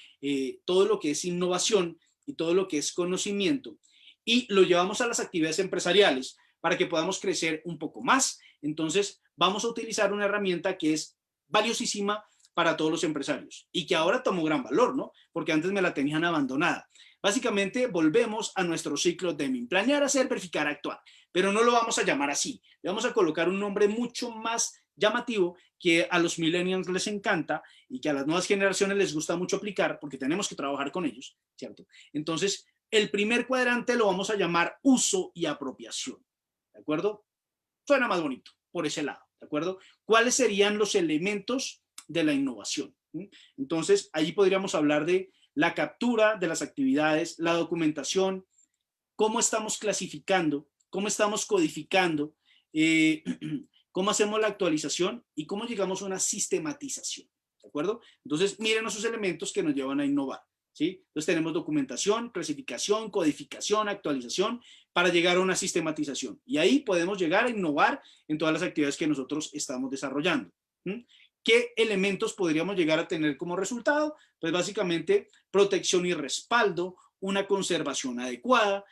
todo lo que es innovación y todo lo que es conocimiento, y lo llevamos a las actividades empresariales para que podamos crecer un poco más. Entonces, vamos a utilizar una herramienta que es valiosísima para todos los empresarios y que ahora tomó gran valor, ¿no? Porque antes me la tenían abandonada. Básicamente, volvemos a nuestro ciclo de planear, hacer, verificar, actuar, pero no lo vamos a llamar así. Le vamos a colocar un nombre mucho más llamativo que a los millennials les encanta y que a las nuevas generaciones les gusta mucho aplicar porque tenemos que trabajar con ellos, ¿cierto? Entonces, el primer cuadrante lo vamos a llamar uso y apropiación, ¿de acuerdo? Suena más bonito por ese lado, ¿de acuerdo? ¿Cuáles serían los elementos de la innovación? Entonces, ahí podríamos hablar de la captura de las actividades, la documentación, cómo estamos clasificando, cómo estamos codificando, cómo hacemos la actualización y cómo llegamos a una sistematización, ¿de acuerdo? Entonces, miren esos elementos que nos llevan a innovar. ¿Sí? Entonces tenemos documentación, clasificación, codificación, actualización para llegar a una sistematización. Y ahí podemos llegar a innovar en todas las actividades que nosotros estamos desarrollando. ¿Qué elementos podríamos llegar a tener como resultado? Pues básicamente protección y respaldo, una conservación adecuada,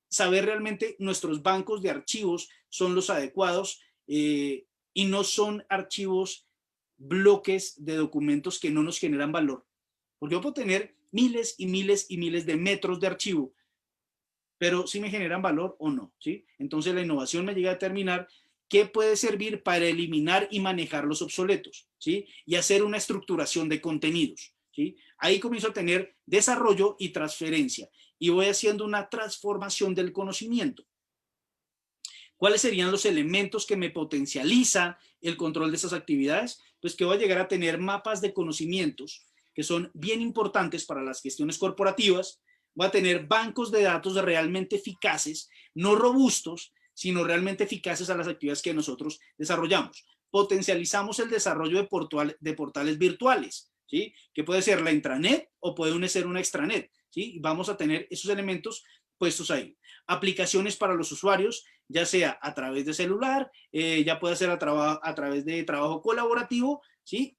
saber realmente nuestros bancos de archivos son los adecuados y no son archivos, bloques de documentos que no nos generan valor. Porque yo puedo tener miles y miles y miles de metros de archivo, pero si me generan valor o no, ¿sí? Entonces la innovación me llega a determinar qué puede servir para eliminar y manejar los obsoletos, ¿sí? Y hacer una estructuración de contenidos, ¿sí? Ahí comienzo a tener desarrollo y transferencia y voy haciendo una transformación del conocimiento. ¿Cuáles serían los elementos que me potencializan el control de esas actividades? Pues que voy a llegar a tener mapas de conocimientos que son bien importantes para las gestiones corporativas. Voy a tener bancos de datos realmente eficaces, no robustos, sino realmente eficaces a las actividades que nosotros desarrollamos. potencializamos el desarrollo de portales virtuales, ¿sí? Que puede ser la intranet o puede ser una extranet, ¿sí? Vamos a tener esos elementos puestos ahí. Aplicaciones para los usuarios, ya sea a través de celular, ya puede ser a través de trabajo colaborativo, ¿sí?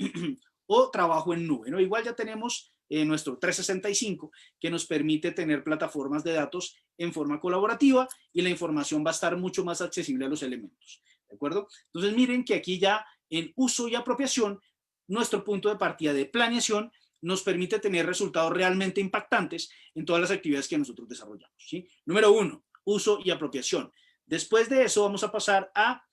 O trabajo en nube, ¿no? Igual ya tenemos nuestro 365 que nos permite tener plataformas de datos en forma colaborativa y la información va a estar mucho más accesible a los elementos, ¿de acuerdo? Entonces miren que aquí ya en uso y apropiación, nuestro punto de partida de planeación nos permite tener resultados realmente impactantes en todas las actividades que nosotros desarrollamos, ¿sí? Número 1, uso y apropiación. Después de eso vamos a pasar a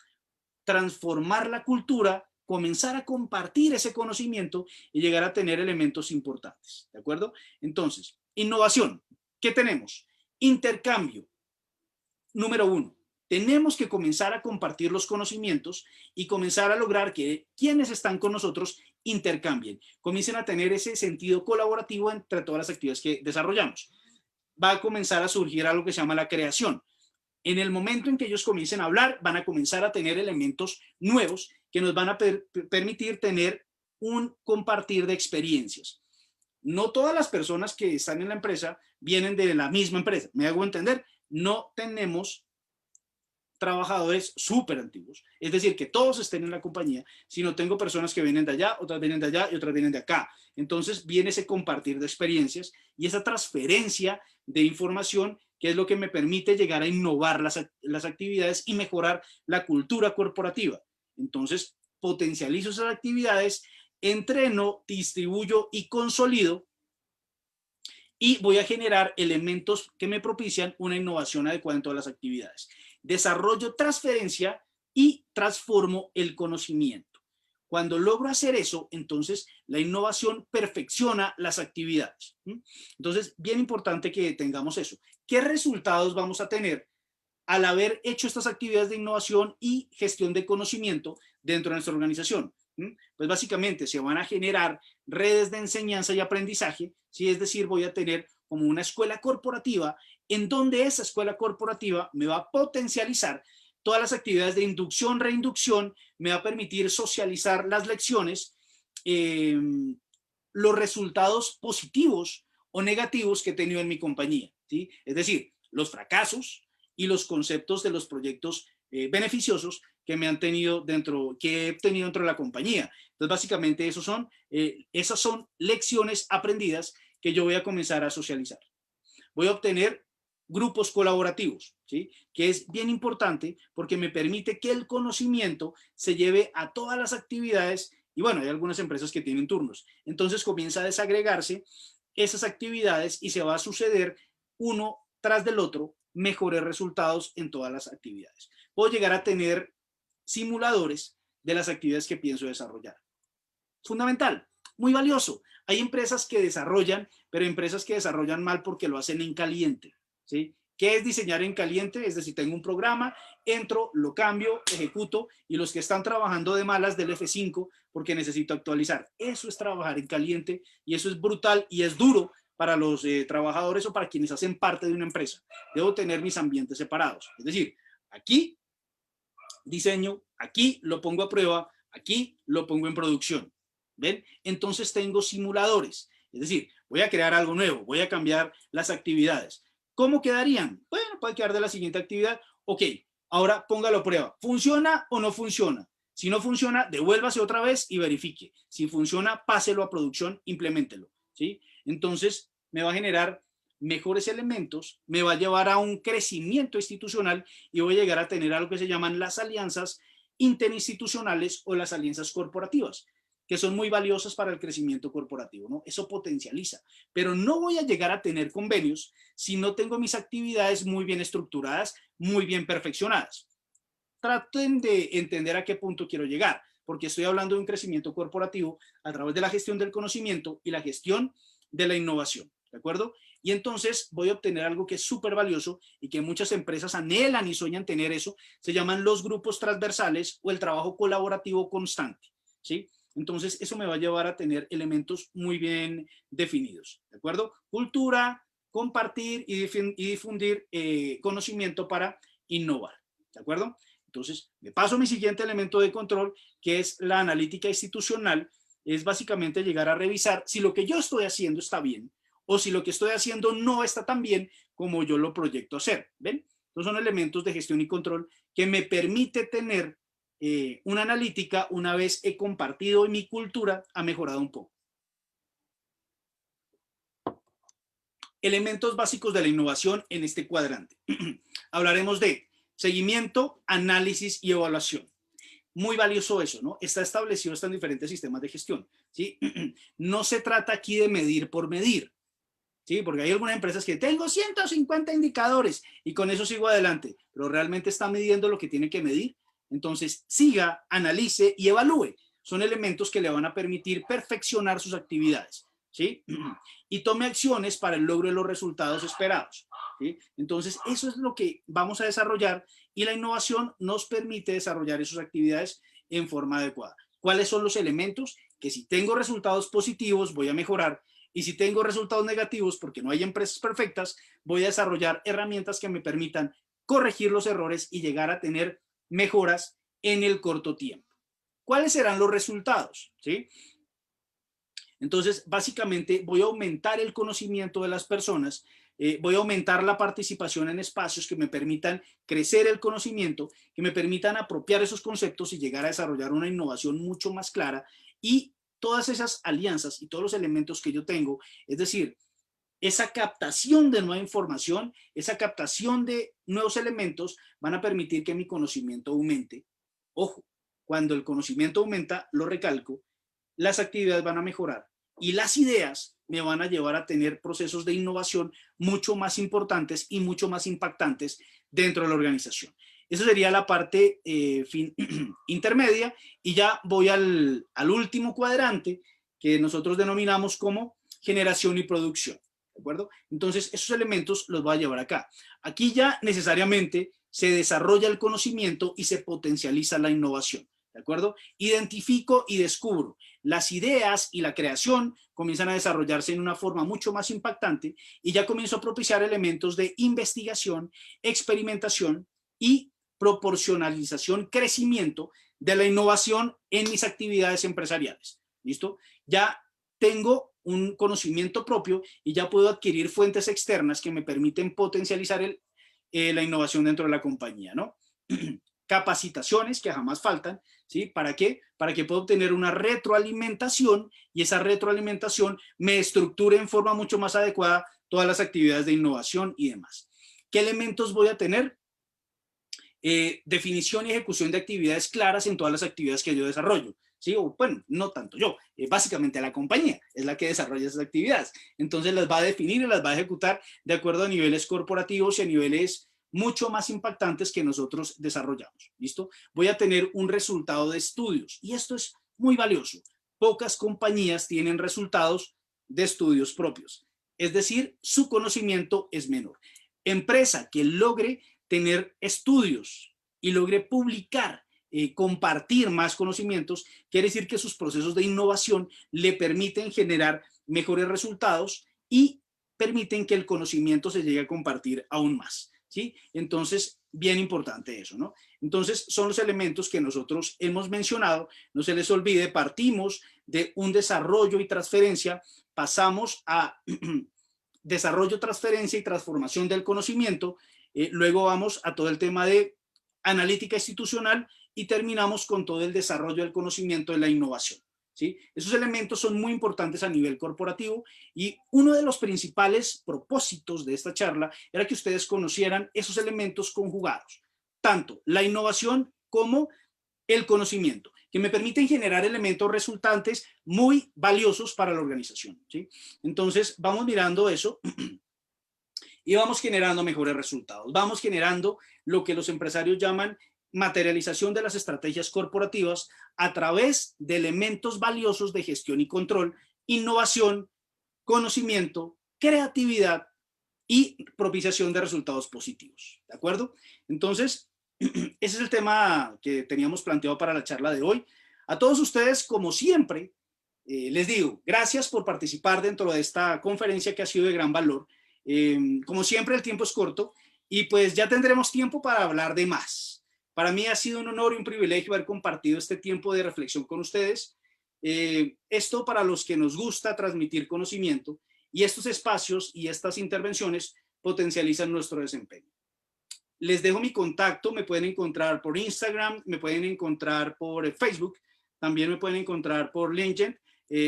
transformar la cultura, comenzar a compartir ese conocimiento y llegar a tener elementos importantes, ¿de acuerdo? Entonces, innovación, ¿qué tenemos? Intercambio, número 1. Tenemos que comenzar a compartir los conocimientos y comenzar a lograr que quienes están con nosotros intercambien, comiencen a tener ese sentido colaborativo entre todas las actividades que desarrollamos. Va a comenzar a surgir algo que se llama la creación. En el momento en que ellos comiencen a hablar, van a comenzar a tener elementos nuevos que nos van a permitir tener un compartir de experiencias. No todas las personas que están en la empresa vienen de la misma empresa. ¿Me hago entender? No tenemos trabajadores súper antiguos, es decir, que todos estén en la compañía, sino tengo personas que vienen de allá, otras vienen de allá y otras vienen de acá. Entonces viene ese compartir de experiencias y esa transferencia de información que es lo que me permite llegar a innovar las actividades y mejorar la cultura corporativa. Entonces potencializo esas actividades, entreno, distribuyo y consolido y voy a generar elementos que me propician una innovación adecuada en todas las actividades. Desarrollo transferencia y transformo el conocimiento. Cuando logro hacer eso, entonces la innovación perfecciona las actividades. Entonces, bien importante que tengamos eso. ¿Qué resultados vamos a tener al haber hecho estas actividades de innovación y gestión de conocimiento dentro de nuestra organización? Pues básicamente se van a generar redes de enseñanza y aprendizaje, ¿sí? Es decir, voy a tener como una escuela corporativa en donde esa escuela corporativa me va a potencializar todas las actividades de inducción, reinducción, me va a permitir socializar las lecciones, los resultados positivos o negativos que he tenido en mi compañía, ¿sí? Es decir, los fracasos y los conceptos de los proyectos beneficiosos que me han tenido dentro, que he tenido dentro de la compañía. Entonces, básicamente, esas son lecciones aprendidas que yo voy a comenzar a socializar. Voy a obtener grupos colaborativos, ¿sí? Que es bien importante porque me permite que el conocimiento se lleve a todas las actividades y bueno, hay algunas empresas que tienen turnos. Entonces comienza a desagregarse esas actividades y se va a suceder uno tras del otro mejores resultados en todas las actividades. Puedo llegar a tener simuladores de las actividades que pienso desarrollar. Fundamental, muy valioso. Hay empresas que desarrollan, pero empresas que desarrollan mal porque lo hacen en caliente, ¿sí? ¿Qué es diseñar en caliente? Es decir, tengo un programa, entro, lo cambio, ejecuto y los que están trabajando de malas del F5 porque necesito actualizar. Eso es trabajar en caliente y eso es brutal y es duro para los trabajadores o para quienes hacen parte de una empresa. Debo tener mis ambientes separados. Es decir, aquí diseño, aquí lo pongo a prueba, aquí lo pongo en producción. ¿Ven? Entonces tengo simuladores. Es decir, voy a crear algo nuevo, voy a cambiar las actividades. ¿Cómo quedarían? Bueno, puede quedar de la siguiente actividad. Ok, ahora póngalo a prueba. ¿Funciona o no funciona? Si no funciona, devuélvase otra vez y verifique. Si funciona, páselo a producción, impleméntelo, ¿sí? Entonces, me va a generar mejores elementos, me va a llevar a un crecimiento institucional y voy a llegar a tener algo que se llaman las alianzas interinstitucionales o las alianzas corporativas, que son muy valiosas para el crecimiento corporativo, ¿no? Eso potencializa, pero no voy a llegar a tener convenios si no tengo mis actividades muy bien estructuradas, muy bien perfeccionadas. Traten de entender a qué punto quiero llegar, porque estoy hablando de un crecimiento corporativo a través de la gestión del conocimiento y la gestión de la innovación, ¿de acuerdo? Y entonces voy a obtener algo que es súper valioso y que muchas empresas anhelan y sueñan tener eso, se llaman los grupos transversales o el trabajo colaborativo constante, ¿sí? Entonces, eso me va a llevar a tener elementos muy bien definidos, ¿de acuerdo? Cultura, compartir y difundir conocimiento para innovar, ¿de acuerdo? Entonces, me paso a mi siguiente elemento de control, que es la analítica institucional. Es básicamente llegar a revisar si lo que yo estoy haciendo está bien o si lo que estoy haciendo no está tan bien como yo lo proyecto hacer. ¿Ven? Entonces son elementos de gestión y control que me permite tener una analítica una vez he compartido y mi cultura ha mejorado un poco. Elementos básicos de la innovación en este cuadrante. Hablaremos de seguimiento, análisis y evaluación. Muy valioso eso, ¿no? Está establecido hasta en diferentes sistemas de gestión, ¿sí? No se trata aquí de medir por medir, ¿sí? Porque hay algunas empresas que tengo 150 indicadores y con eso sigo adelante, pero realmente está midiendo lo que tiene que medir. Entonces, siga, analice y evalúe. Son elementos que le van a permitir perfeccionar sus actividades, ¿sí? Y tome acciones para el logro de los resultados esperados, ¿sí? Entonces, eso es lo que vamos a desarrollar y la innovación nos permite desarrollar esas actividades en forma adecuada. ¿Cuáles son los elementos? Que si tengo resultados positivos, voy a mejorar. Y si tengo resultados negativos, porque no hay empresas perfectas, voy a desarrollar herramientas que me permitan corregir los errores y llegar a tener mejoras en el corto tiempo. ¿Cuáles serán los resultados? ¿Sí? Entonces, básicamente, voy a aumentar el conocimiento de las personas, voy a aumentar la participación en espacios que me permitan crecer el conocimiento, que me permitan apropiar esos conceptos y llegar a desarrollar una innovación mucho más clara y todas esas alianzas y todos los elementos que yo tengo, es decir, esa captación de nueva información, esa captación de nuevos elementos van a permitir que mi conocimiento aumente. Ojo, cuando el conocimiento aumenta, lo recalco, las actividades van a mejorar y las ideas me van a llevar a tener procesos de innovación mucho más importantes y mucho más impactantes dentro de la organización. Esa sería la parte intermedia y ya voy al último cuadrante que nosotros denominamos como generación y producción. ¿De acuerdo? Entonces, esos elementos los voy a llevar acá. Aquí ya necesariamente se desarrolla el conocimiento y se potencializa la innovación. ¿De acuerdo? Identifico y descubro. Las ideas y la creación comienzan a desarrollarse en una forma mucho más impactante y ya comienzo a propiciar elementos de investigación, experimentación y proporcionalización, crecimiento de la innovación en mis actividades empresariales. ¿Listo? Ya tengo un conocimiento propio y ya puedo adquirir fuentes externas que me permiten potencializar la innovación dentro de la compañía, ¿no? Capacitaciones que jamás faltan, ¿sí? ¿Para qué? Para que pueda obtener una retroalimentación y esa retroalimentación me estructure en forma mucho más adecuada todas las actividades de innovación y demás. ¿Qué elementos voy a tener? Definición y ejecución de actividades claras en todas las actividades que yo desarrollo. ¿Sí? O, bueno, no tanto yo, básicamente la compañía es la que desarrolla esas actividades. Entonces las va a definir y las va a ejecutar de acuerdo a niveles corporativos y a niveles mucho más impactantes que nosotros desarrollamos. ¿Listo? Voy a tener un resultado de estudios y esto es muy valioso. Pocas compañías tienen resultados de estudios propios. Es decir, su conocimiento es menor. Empresa que logre tener estudios y logre publicar, compartir más conocimientos, quiere decir que sus procesos de innovación le permiten generar mejores resultados y permiten que el conocimiento se llegue a compartir aún más, ¿sí? Entonces, bien importante eso, ¿no? Entonces, son los elementos que nosotros hemos mencionado, no se les olvide, partimos de un desarrollo y transferencia, pasamos a desarrollo, transferencia y transformación del conocimiento, luego vamos a todo el tema de analítica institucional y terminamos con todo el desarrollo del conocimiento de la innovación. ¿Sí? Esos elementos son muy importantes a nivel corporativo y uno de los principales propósitos de esta charla era que ustedes conocieran esos elementos conjugados, tanto la innovación como el conocimiento, que me permiten generar elementos resultantes muy valiosos para la organización. ¿Sí? Entonces, vamos mirando eso y vamos generando mejores resultados. Vamos generando lo que los empresarios llaman materialización de las estrategias corporativas a través de elementos valiosos de gestión y control, innovación, conocimiento, creatividad y propiciación de resultados positivos. ¿De acuerdo? Entonces, ese es el tema que teníamos planteado para la charla de hoy. A todos ustedes, como siempre, les digo, gracias por participar dentro de esta conferencia que ha sido de gran valor. Como siempre, el tiempo es corto y pues ya tendremos tiempo para hablar de más. Para mí ha sido un honor y un privilegio haber compartido este tiempo de reflexión con ustedes. Esto para los que nos gusta transmitir conocimiento, y estos espacios y estas intervenciones potencializan nuestro desempeño. Les dejo mi contacto, me pueden encontrar por Instagram, me pueden encontrar por Facebook, también me pueden encontrar por LinkedIn.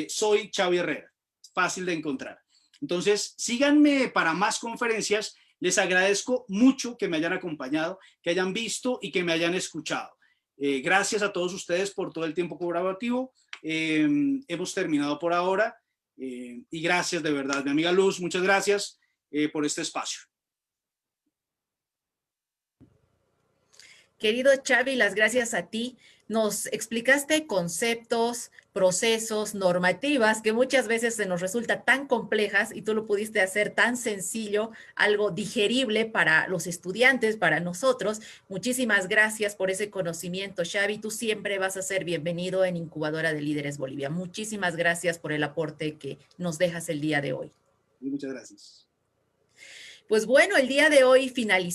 Soy Xavi Herrera, fácil de encontrar. Entonces, síganme para más conferencias. Les agradezco mucho que me hayan acompañado, que hayan visto y que me hayan escuchado. Gracias a todos ustedes por todo el tiempo colaborativo. Hemos terminado por ahora y gracias de verdad. Mi amiga Luz, muchas gracias por este espacio. Querido Xavi, las gracias a ti. Nos explicaste conceptos, procesos, normativas que muchas veces se nos resulta tan complejas y tú lo pudiste hacer tan sencillo, algo digerible para los estudiantes, para nosotros. Muchísimas gracias por ese conocimiento, Xavi. Tú siempre vas a ser bienvenido en Incubadora de Líderes Bolivia. Muchísimas gracias por el aporte que nos dejas el día de hoy. Muchas gracias. Pues bueno, el día de hoy finalizamos.